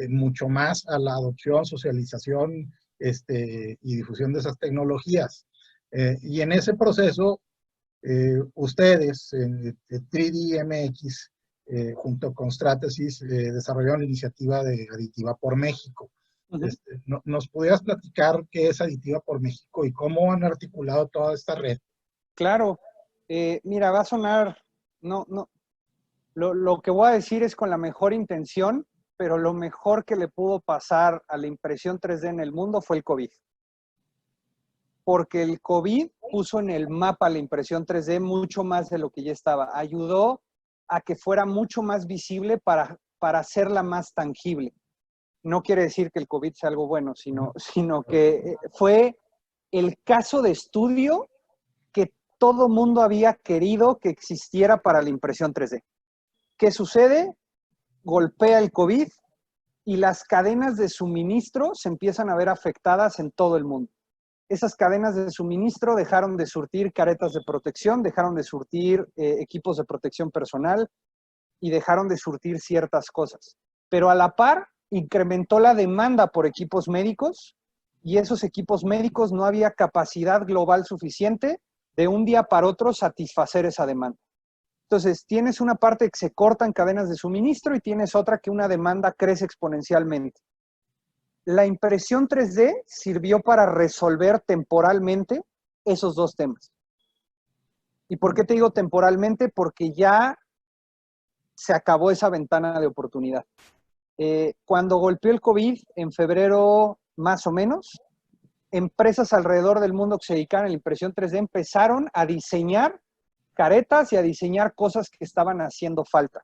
mucho más a la adopción, socialización y difusión de esas tecnologías. Y en ese proceso, ustedes, 3DMX, junto con Stratasys, desarrollaron la iniciativa de Aditiva por México. Uh-huh. ¿Nos pudieras platicar qué es Aditiva por México y cómo han articulado toda esta red? Claro. Mira, va a sonar, no, lo que voy a decir es con la mejor intención, pero lo mejor que le pudo pasar a la impresión 3D en el mundo fue el COVID. Porque el COVID puso en el mapa la impresión 3D mucho más de lo que ya estaba. Ayudó a que fuera mucho más visible para hacerla más tangible. No quiere decir que el COVID sea algo bueno, sino que fue el caso de estudio que todo mundo había querido que existiera para la impresión 3D. ¿Qué sucede? Golpea el COVID y las cadenas de suministro se empiezan a ver afectadas en todo el mundo. Esas cadenas de suministro dejaron de surtir caretas de protección, dejaron de surtir equipos de protección personal y dejaron de surtir ciertas cosas. Pero a la par, incrementó la demanda por equipos médicos y esos equipos médicos no había capacidad global suficiente de un día para otro satisfacer esa demanda. Entonces, tienes una parte que se cortan cadenas de suministro y tienes otra que una demanda crece exponencialmente. La impresión 3D sirvió para resolver temporalmente esos dos temas. ¿Y por qué te digo temporalmente? Porque ya se acabó esa ventana de oportunidad. Cuando golpeó el COVID, en febrero más o menos, empresas alrededor del mundo que se dedican a la impresión 3D empezaron a diseñar caretas y a diseñar cosas que estaban haciendo falta.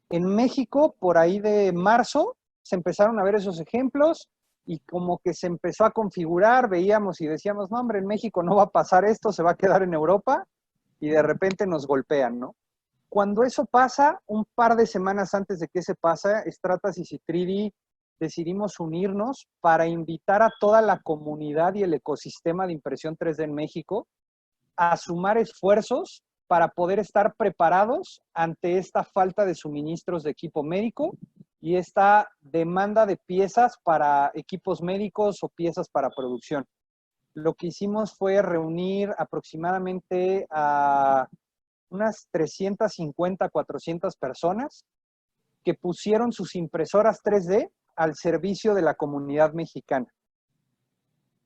En México, por ahí de marzo, se empezaron a ver esos ejemplos y como que se empezó a configurar, veíamos y decíamos, no hombre, en México no va a pasar esto, se va a quedar en Europa, y de repente nos golpean, ¿no? Cuando eso pasa, un par de semanas antes de que se pase, Stratasys y 3D decidimos unirnos para invitar a toda la comunidad y el ecosistema de impresión 3D en México a sumar esfuerzos para poder estar preparados ante esta falta de suministros de equipo médico y esta demanda de piezas para equipos médicos o piezas para producción. Lo que hicimos fue reunir aproximadamente a unas 350, 400 personas que pusieron sus impresoras 3D al servicio de la comunidad mexicana.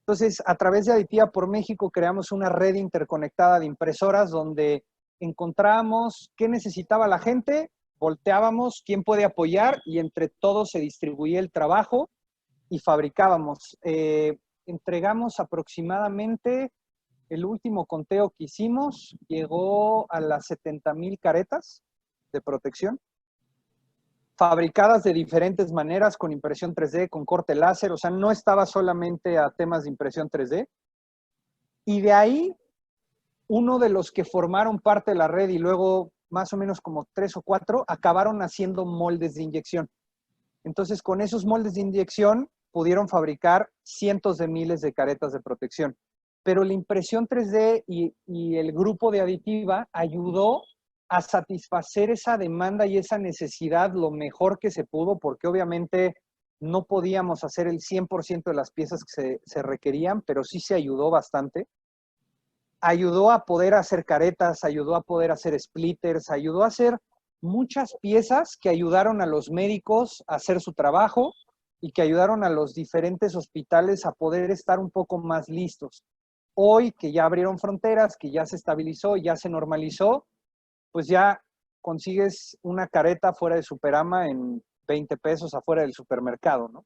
Entonces, a través de Aditiva por México creamos una red interconectada de impresoras donde encontrábamos qué necesitaba la gente, volteábamos quién puede apoyar y entre todos se distribuía el trabajo y fabricábamos. Entregamos aproximadamente, el último conteo que hicimos llegó a las 70,000 caretas de protección, fabricadas de diferentes maneras, con impresión 3D, con corte láser, o sea, no estaba solamente a temas de impresión 3D. Y de ahí, uno de los que formaron parte de la red y luego más o menos como 3 o 4, acabaron haciendo moldes de inyección. Entonces, con esos moldes de inyección pudieron fabricar cientos de miles de caretas de protección. Pero la impresión 3D y el grupo de Aditiva ayudó a satisfacer esa demanda y esa necesidad lo mejor que se pudo, porque obviamente no podíamos hacer el 100% de las piezas que se requerían, pero sí se ayudó bastante. Ayudó a poder hacer caretas, ayudó a poder hacer splitters, ayudó a hacer muchas piezas que ayudaron a los médicos a hacer su trabajo y que ayudaron a los diferentes hospitales a poder estar un poco más listos. Hoy que ya abrieron fronteras, que ya se estabilizó, ya se normalizó, pues ya consigues una careta fuera de Superama en 20 pesos afuera del supermercado, ¿no?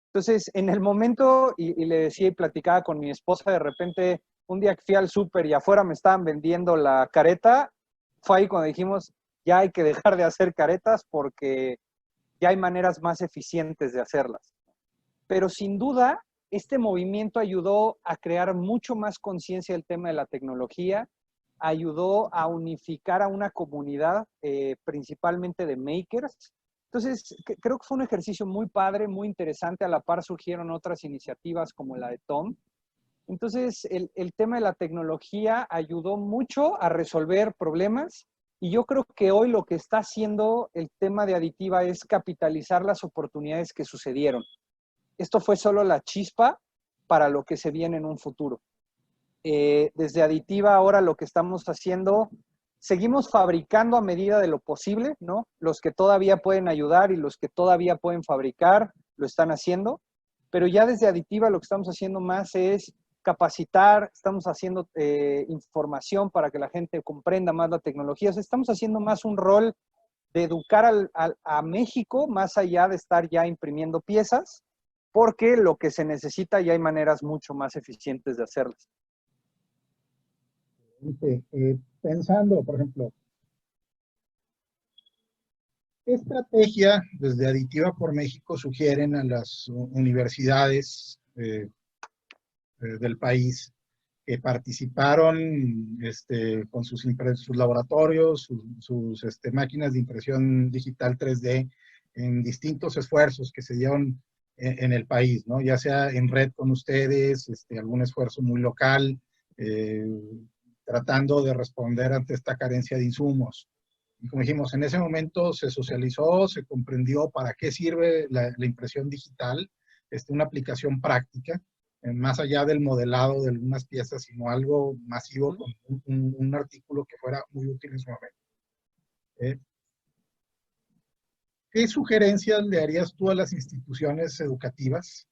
Entonces, en el momento, y le decía y platicaba con mi esposa, de repente, un día que fui al súper y afuera me estaban vendiendo la careta, fue ahí cuando dijimos, ya hay que dejar de hacer caretas porque ya hay maneras más eficientes de hacerlas. Pero sin duda, este movimiento ayudó a crear mucho más conciencia del tema de la tecnología, ayudó a unificar a una comunidad, principalmente de makers. Entonces, creo que fue un ejercicio muy padre, muy interesante. A la par surgieron otras iniciativas como la de Tom. Entonces, el tema de la tecnología ayudó mucho a resolver problemas y yo creo que hoy lo que está haciendo el tema de Aditiva es capitalizar las oportunidades que sucedieron. Esto fue solo la chispa para lo que se viene en un futuro. Desde Aditiva ahora lo que estamos haciendo, seguimos fabricando a medida de lo posible, ¿no? Los que todavía pueden ayudar y los que todavía pueden fabricar, lo están haciendo, pero ya desde Aditiva lo que estamos haciendo más es capacitar, estamos haciendo información para que la gente comprenda más la tecnología, o sea, estamos haciendo más un rol de educar a México más allá de estar ya imprimiendo piezas, porque lo que se necesita ya hay maneras mucho más eficientes de hacerlas. Pensando, por ejemplo, ¿qué estrategia desde Aditiva por México sugieren a las universidades del país que participaron con sus laboratorios, sus máquinas de impresión digital 3D en distintos esfuerzos que se dieron en el país, ¿no? Ya sea en red con ustedes, algún esfuerzo muy local, tratando de responder ante esta carencia de insumos. Y como dijimos, en ese momento se socializó, se comprendió para qué sirve la impresión digital, una aplicación práctica, más allá del modelado de algunas piezas, sino algo masivo con un artículo que fuera muy útil en su momento. ¿Qué sugerencias le harías tú a las instituciones educativas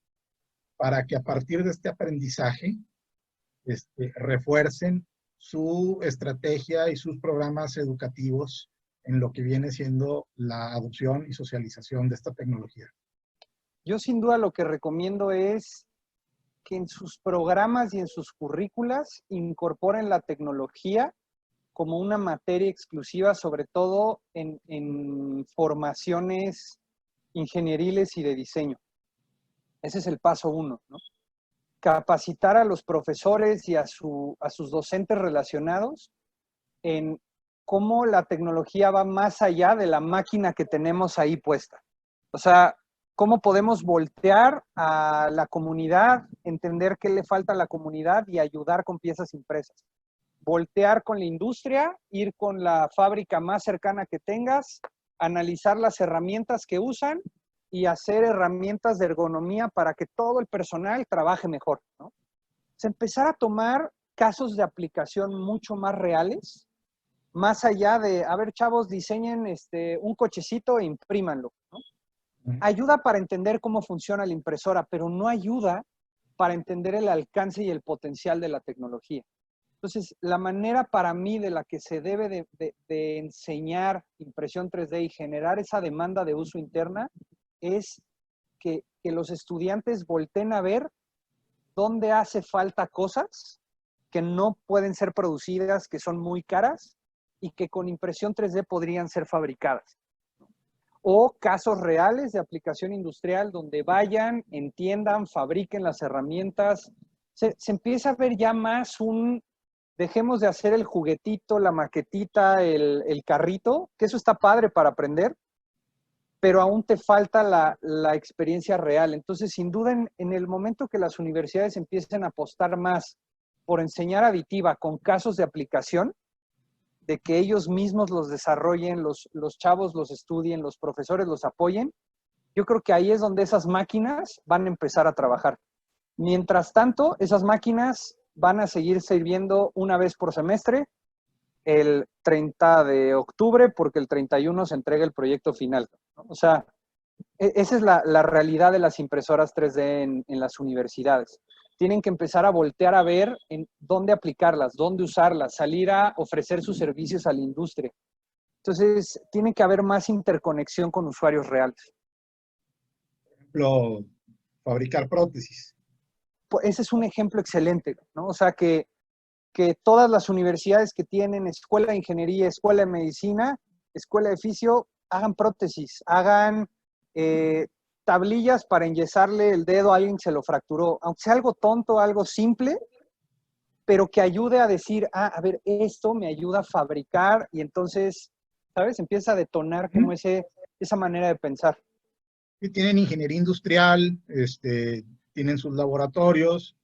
para que a partir de este aprendizaje refuercen su estrategia y sus programas educativos en lo que viene siendo la adopción y socialización de esta tecnología? Yo sin duda lo que recomiendo es que en sus programas y en sus currículas incorporen la tecnología como una materia exclusiva, sobre todo en formaciones ingenieriles y de diseño. Ese es el paso 1, ¿no? Capacitar a los profesores y a sus docentes relacionados en cómo la tecnología va más allá de la máquina que tenemos ahí puesta. O sea, cómo podemos voltear a la comunidad, entender qué le falta a la comunidad y ayudar con piezas impresas. Voltear con la industria, ir con la fábrica más cercana que tengas, analizar las herramientas que usan y hacer herramientas de ergonomía para que todo el personal trabaje mejor, ¿no? O sea, empezar a tomar casos de aplicación mucho más reales, más allá de, a ver, chavos, diseñen un cochecito e imprímanlo, ¿no? Ayuda para entender cómo funciona la impresora, pero no ayuda para entender el alcance y el potencial de la tecnología. Entonces, la manera para mí de la que se debe de enseñar impresión 3D y generar esa demanda de uso interna es que los estudiantes volteen a ver dónde hace falta cosas que no pueden ser producidas, que son muy caras y que con impresión 3D podrían ser fabricadas. O casos reales de aplicación industrial donde vayan, entiendan, fabriquen las herramientas. Se empieza a ver ya más dejemos de hacer el juguetito, la maquetita, el carrito, que eso está padre para aprender, pero aún te falta la experiencia real. Entonces, sin duda, en el momento que las universidades empiecen a apostar más por enseñar aditiva con casos de aplicación, de que ellos mismos los desarrollen, los chavos los estudien, los profesores los apoyen, yo creo que ahí es donde esas máquinas van a empezar a trabajar. Mientras tanto, esas máquinas van a seguir sirviendo una vez por semestre, el 30 de octubre, porque el 31 se entrega el proyecto final, ¿no? O sea, esa es la realidad de las impresoras 3D en las universidades. Tienen que empezar a voltear a ver en dónde aplicarlas, dónde usarlas, salir a ofrecer sus servicios a la industria. Entonces, tiene que haber más interconexión con usuarios reales. Por ejemplo, fabricar prótesis. Pues ese es un ejemplo excelente, ¿no? O sea, que todas las universidades que tienen escuela de ingeniería, escuela de medicina, escuela de fisio, hagan prótesis, hagan tablillas para enyesarle el dedo a alguien que se lo fracturó, aunque sea algo tonto, algo simple, pero que ayude a decir, a ver, esto me ayuda a fabricar y entonces, ¿sabes? Empieza a detonar como esa manera de pensar. Y tienen ingeniería industrial, tienen sus laboratorios,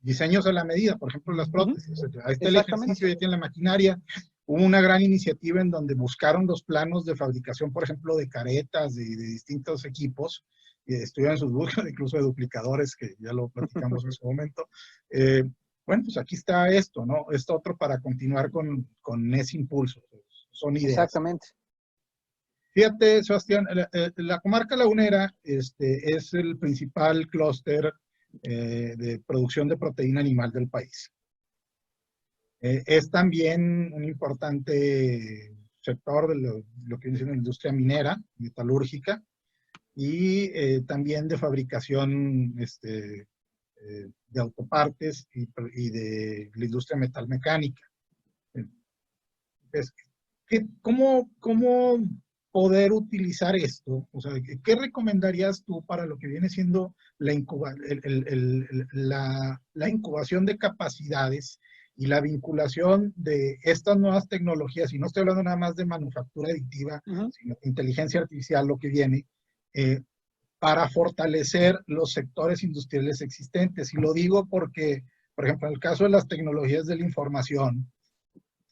diseños a la medida, por ejemplo, las prótesis. Ahí está el ejercicio, ya tienen la maquinaria. Hubo una gran iniciativa en donde buscaron los planos de fabricación, por ejemplo, de caretas, de distintos equipos, y estuvieron en sus búsquedas, incluso de duplicadores, que ya lo platicamos en su momento. Bueno, pues aquí está esto, ¿no? Esto otro para continuar con ese impulso. Son ideas. Exactamente. Fíjate, Sebastián, la comarca lagunera es el principal clúster de producción de proteína animal del país. Es también un importante sector de lo que viene siendo la industria minera, metalúrgica, y también de fabricación de autopartes y de la industria metalmecánica. ¿Cómo poder utilizar esto? O sea, ¿qué recomendarías tú para lo que viene siendo la incubación de capacidades y la vinculación de estas nuevas tecnologías? Y no estoy hablando nada más de manufactura aditiva, sino de inteligencia artificial, lo que viene, para fortalecer los sectores industriales existentes. Y lo digo porque, por ejemplo, en el caso de las tecnologías de la información,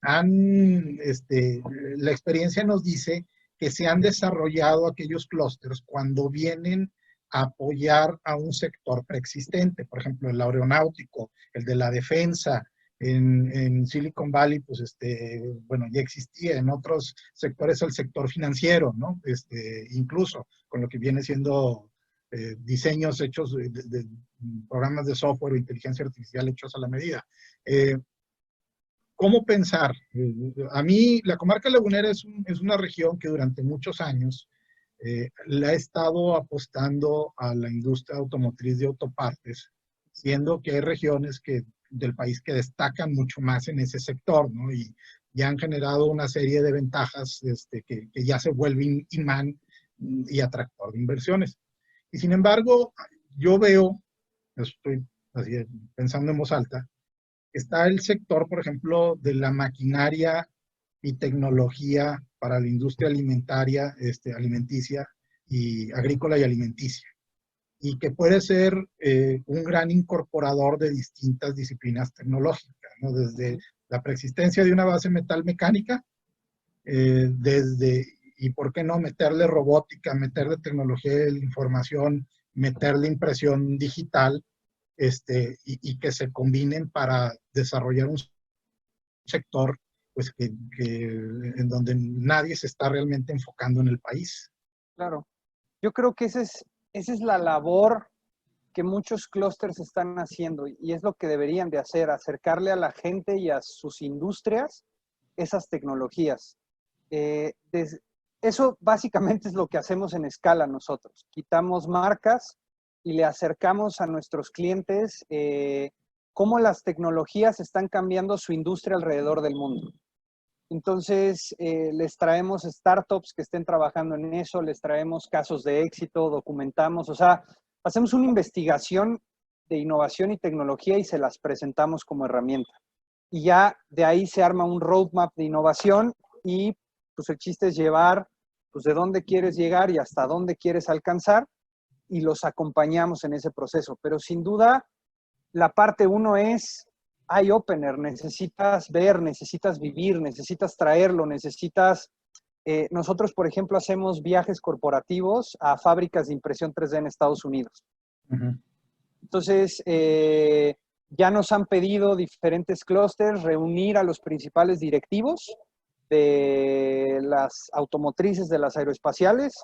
la experiencia nos dice que se han desarrollado aquellos clústeres cuando vienen a apoyar a un sector preexistente, por ejemplo, el aeronáutico, el de la defensa, en Silicon Valley, pues bueno, ya existía, en otros sectores el sector financiero, ¿no? Incluso con lo que viene siendo diseños hechos de programas de software o inteligencia artificial hechos a la medida. ¿Cómo pensar? A mí, la comarca lagunera es una región que durante muchos años le ha estado apostando a la industria automotriz de autopartes, siendo que hay regiones del país que destacan mucho más en ese sector, ¿no? Y ya han generado una serie de ventajas que ya se vuelven imán y atractor de inversiones. Y sin embargo, yo veo, estoy así, pensando en voz alta, está el sector, por ejemplo, de la maquinaria y tecnología para la industria alimentaria, alimenticia y agrícola y alimenticia, y que puede ser un gran incorporador de distintas disciplinas tecnológicas, ¿no? Desde la preexistencia de una base metal mecánica, y por qué no meterle robótica, meterle tecnología de la información, meterle impresión digital, y que se combinen para desarrollar un sector pues en donde nadie se está realmente enfocando en el país. Claro. Yo creo que esa es la labor que muchos clústeres están haciendo y es lo que deberían de hacer, acercarle a la gente y a sus industrias esas tecnologías. Eso básicamente es lo que hacemos en escala nosotros. Quitamos marcas y le acercamos a nuestros clientes cómo las tecnologías están cambiando su industria alrededor del mundo. Entonces, les traemos startups que estén trabajando en eso, les traemos casos de éxito, documentamos, o sea, hacemos una investigación de innovación y tecnología y se las presentamos como herramienta. Y ya de ahí se arma un roadmap de innovación y pues el chiste es llevar pues de dónde quieres llegar y hasta dónde quieres alcanzar y los acompañamos en ese proceso. Pero sin duda, la parte uno es eye-opener, necesitas ver, necesitas vivir, necesitas traerlo, necesitas... nosotros, por ejemplo, hacemos viajes corporativos a fábricas de impresión 3D en Estados Unidos. Uh-huh. Entonces, ya nos han pedido diferentes clústeres reunir a los principales directivos de las automotrices, de las aeroespaciales.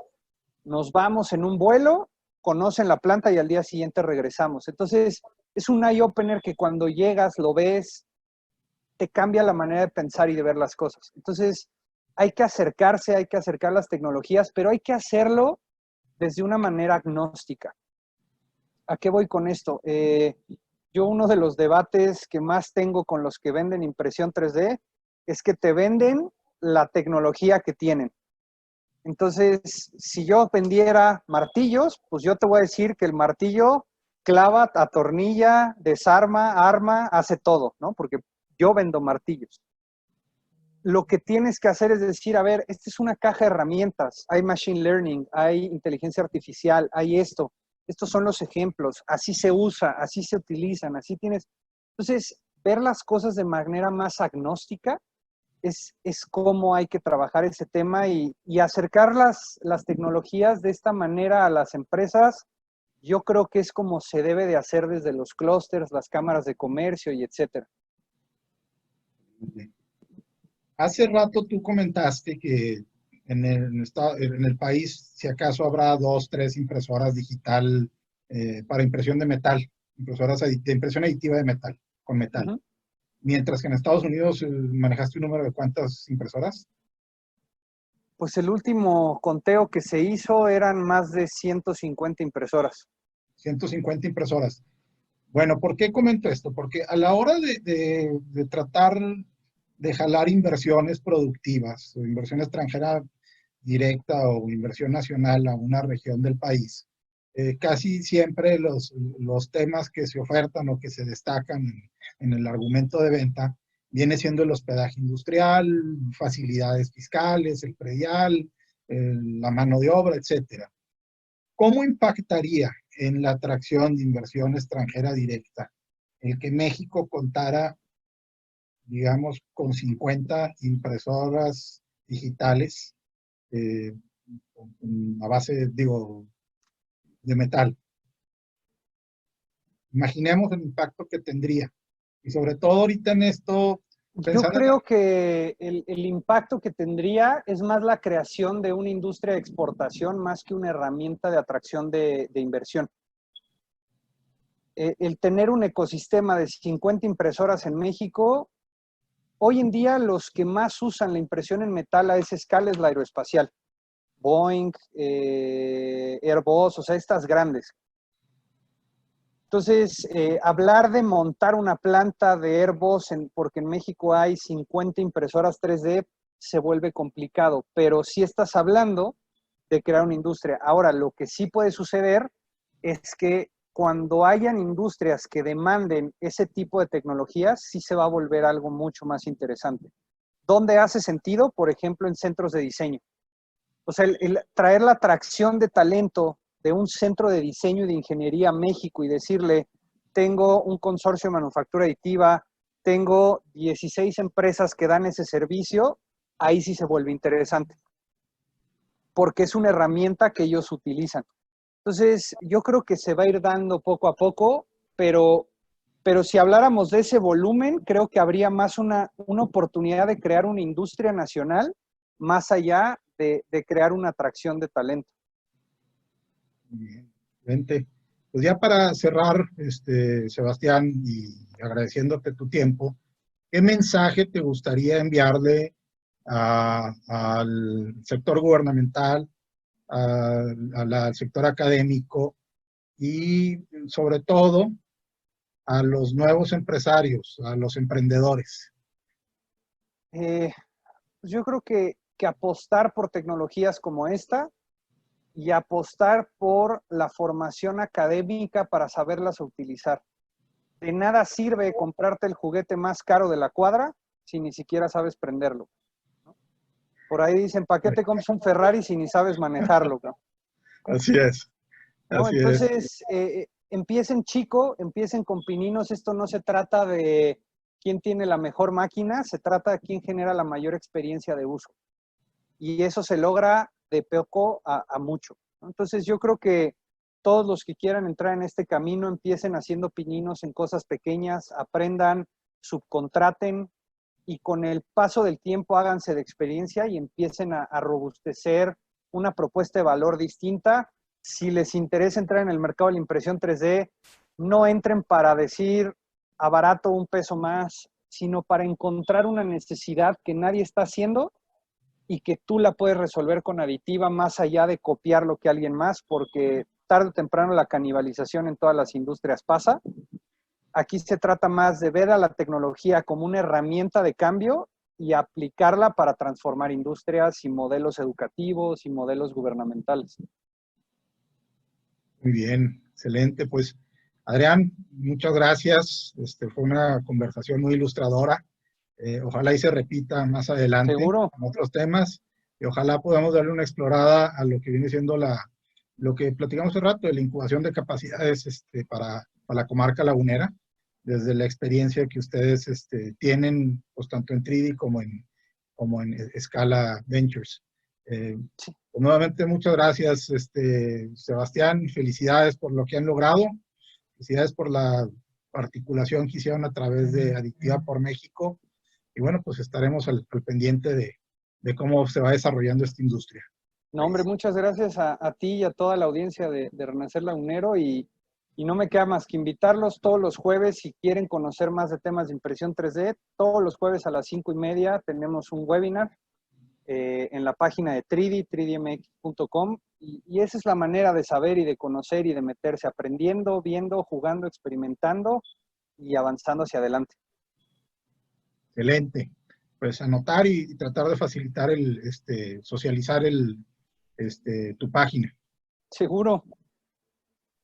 Nos vamos en un vuelo, conocen la planta y al día siguiente regresamos. Entonces, es un eye-opener que cuando llegas, lo ves, te cambia la manera de pensar y de ver las cosas. Entonces, hay que acercarse, hay que acercar las tecnologías, pero hay que hacerlo desde una manera agnóstica. ¿A qué voy con esto? Yo uno de los debates que más tengo con los que venden impresión 3D es que te venden la tecnología que tienen. Entonces, si yo vendiera martillos, pues yo te voy a decir que el martillo clava, atornilla, desarma, arma, hace todo, ¿no? Porque yo vendo martillos. Lo que tienes que hacer es decir, a ver, esta es una caja de herramientas, hay machine learning, hay inteligencia artificial, hay esto. Estos son los ejemplos, así se usa, así se utilizan, así tienes... Entonces, ver las cosas de manera más agnóstica es cómo hay que trabajar ese tema y acercar las tecnologías de esta manera a las empresas. Yo creo que es como se debe de hacer desde los clústeres, las cámaras de comercio y etcétera. Hace rato tú comentaste que en el país, si acaso habrá 2, 3 impresoras digital para impresión de metal, impresoras de impresión aditiva de metal, con metal. Uh-huh. Mientras que en Estados Unidos manejaste un número de cuántas impresoras. Pues el último conteo que se hizo eran más de 150 impresoras. 150 impresoras. Bueno, ¿por qué comento esto? Porque a la hora de tratar de jalar inversiones productivas, o inversión extranjera directa o inversión nacional a una región del país, casi siempre los temas que se ofertan o que se destacan en el argumento de venta viene siendo el hospedaje industrial, facilidades fiscales, el predial, la mano de obra, etcétera. ¿Cómo impactaría en la atracción de inversión extranjera directa el que México contara, digamos, con 50 impresoras digitales a base, digo, de metal? Imaginemos el impacto que tendría. Y sobre todo ahorita en esto, yo creo que el impacto que tendría es más la creación de una industria de exportación más que una herramienta de atracción de inversión. El tener un ecosistema de 50 impresoras en México, hoy en día los que más usan la impresión en metal a esa escala es la aeroespacial. Boeing, Airbus, o sea, estas grandes. Entonces, hablar de montar una planta de Airbus, porque en México hay 50 impresoras 3D, se vuelve complicado, pero sí estás hablando de crear una industria. Ahora, lo que sí puede suceder es que cuando hayan industrias que demanden ese tipo de tecnologías, sí se va a volver algo mucho más interesante. ¿Dónde hace sentido? Por ejemplo, en centros de diseño. O sea, el traer la atracción de talento de un centro de diseño y de ingeniería a México y decirle, tengo un consorcio de manufactura aditiva, tengo 16 empresas que dan ese servicio, ahí sí se vuelve interesante. Porque es una herramienta que ellos utilizan. Entonces, yo creo que se va a ir dando poco a poco, pero pero si habláramos de ese volumen, creo que habría más una oportunidad de crear una industria nacional más allá de crear una atracción de talento. Bien, excelente. Pues ya para cerrar, Sebastián, y agradeciéndote tu tiempo, ¿qué mensaje te gustaría enviarle al sector gubernamental, al sector académico y sobre todo a los nuevos empresarios, a los emprendedores? Eh, pues yo creo que apostar por tecnologías como esta y apostar por la formación académica para saberlas utilizar. De nada sirve comprarte el juguete más caro de la cuadra si ni siquiera sabes prenderlo. Por ahí dicen, ¿para qué te compras un Ferrari si ni sabes manejarlo? Así es, ¿No? así es. Entonces, empiecen chico, empiecen con pininos. Esto no se trata de quién tiene la mejor máquina, se trata de quién genera la mayor experiencia de uso. Y eso se logra de poco a mucho, ¿no? Entonces, yo creo que todos los que quieran entrar en este camino empiecen haciendo pininos en cosas pequeñas, aprendan, subcontraten y con el paso del tiempo háganse de experiencia y empiecen a robustecer una propuesta de valor distinta. Si les interesa entrar en el mercado de la impresión 3D, no entren para decir a barato un peso más, sino para encontrar una necesidad que nadie está haciendo y que tú la puedes resolver con aditiva más allá de copiar lo que alguien más, porque tarde o temprano la canibalización en todas las industrias pasa. Aquí se trata más de ver a la tecnología como una herramienta de cambio y aplicarla para transformar industrias y modelos educativos y modelos gubernamentales. Muy bien, excelente. Pues, Adrián, muchas gracias. Fue una conversación muy ilustradora. Ojalá y se repita más adelante Seguro. con otros temas y ojalá podamos darle una explorada a lo que viene siendo lo que platicamos hace rato, de la incubación de capacidades para la comarca lagunera, desde la experiencia que ustedes tienen, pues, tanto en 3D como en Scala Ventures. Sí. Pues, nuevamente, muchas gracias, Sebastián. Felicidades por lo que han logrado. Felicidades por la articulación que hicieron a través de Adictiva por México. Y bueno, pues estaremos al pendiente de cómo se va desarrollando esta industria. No, hombre, muchas gracias a ti y a toda la audiencia de Renacer Lagunero y no me queda más que invitarlos todos los jueves si quieren conocer más de temas de impresión 3D. Todos los jueves a las 5:30 tenemos un webinar en la página de 3D, 3dmx.com y esa es la manera de saber y de conocer y de meterse aprendiendo, viendo, jugando, experimentando y avanzando hacia adelante. Excelente. Pues anotar y tratar de facilitar socializar tu página. Seguro.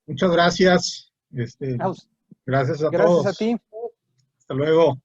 Muchas gracias. Gracias a Gracias a todos. ti. Hasta luego.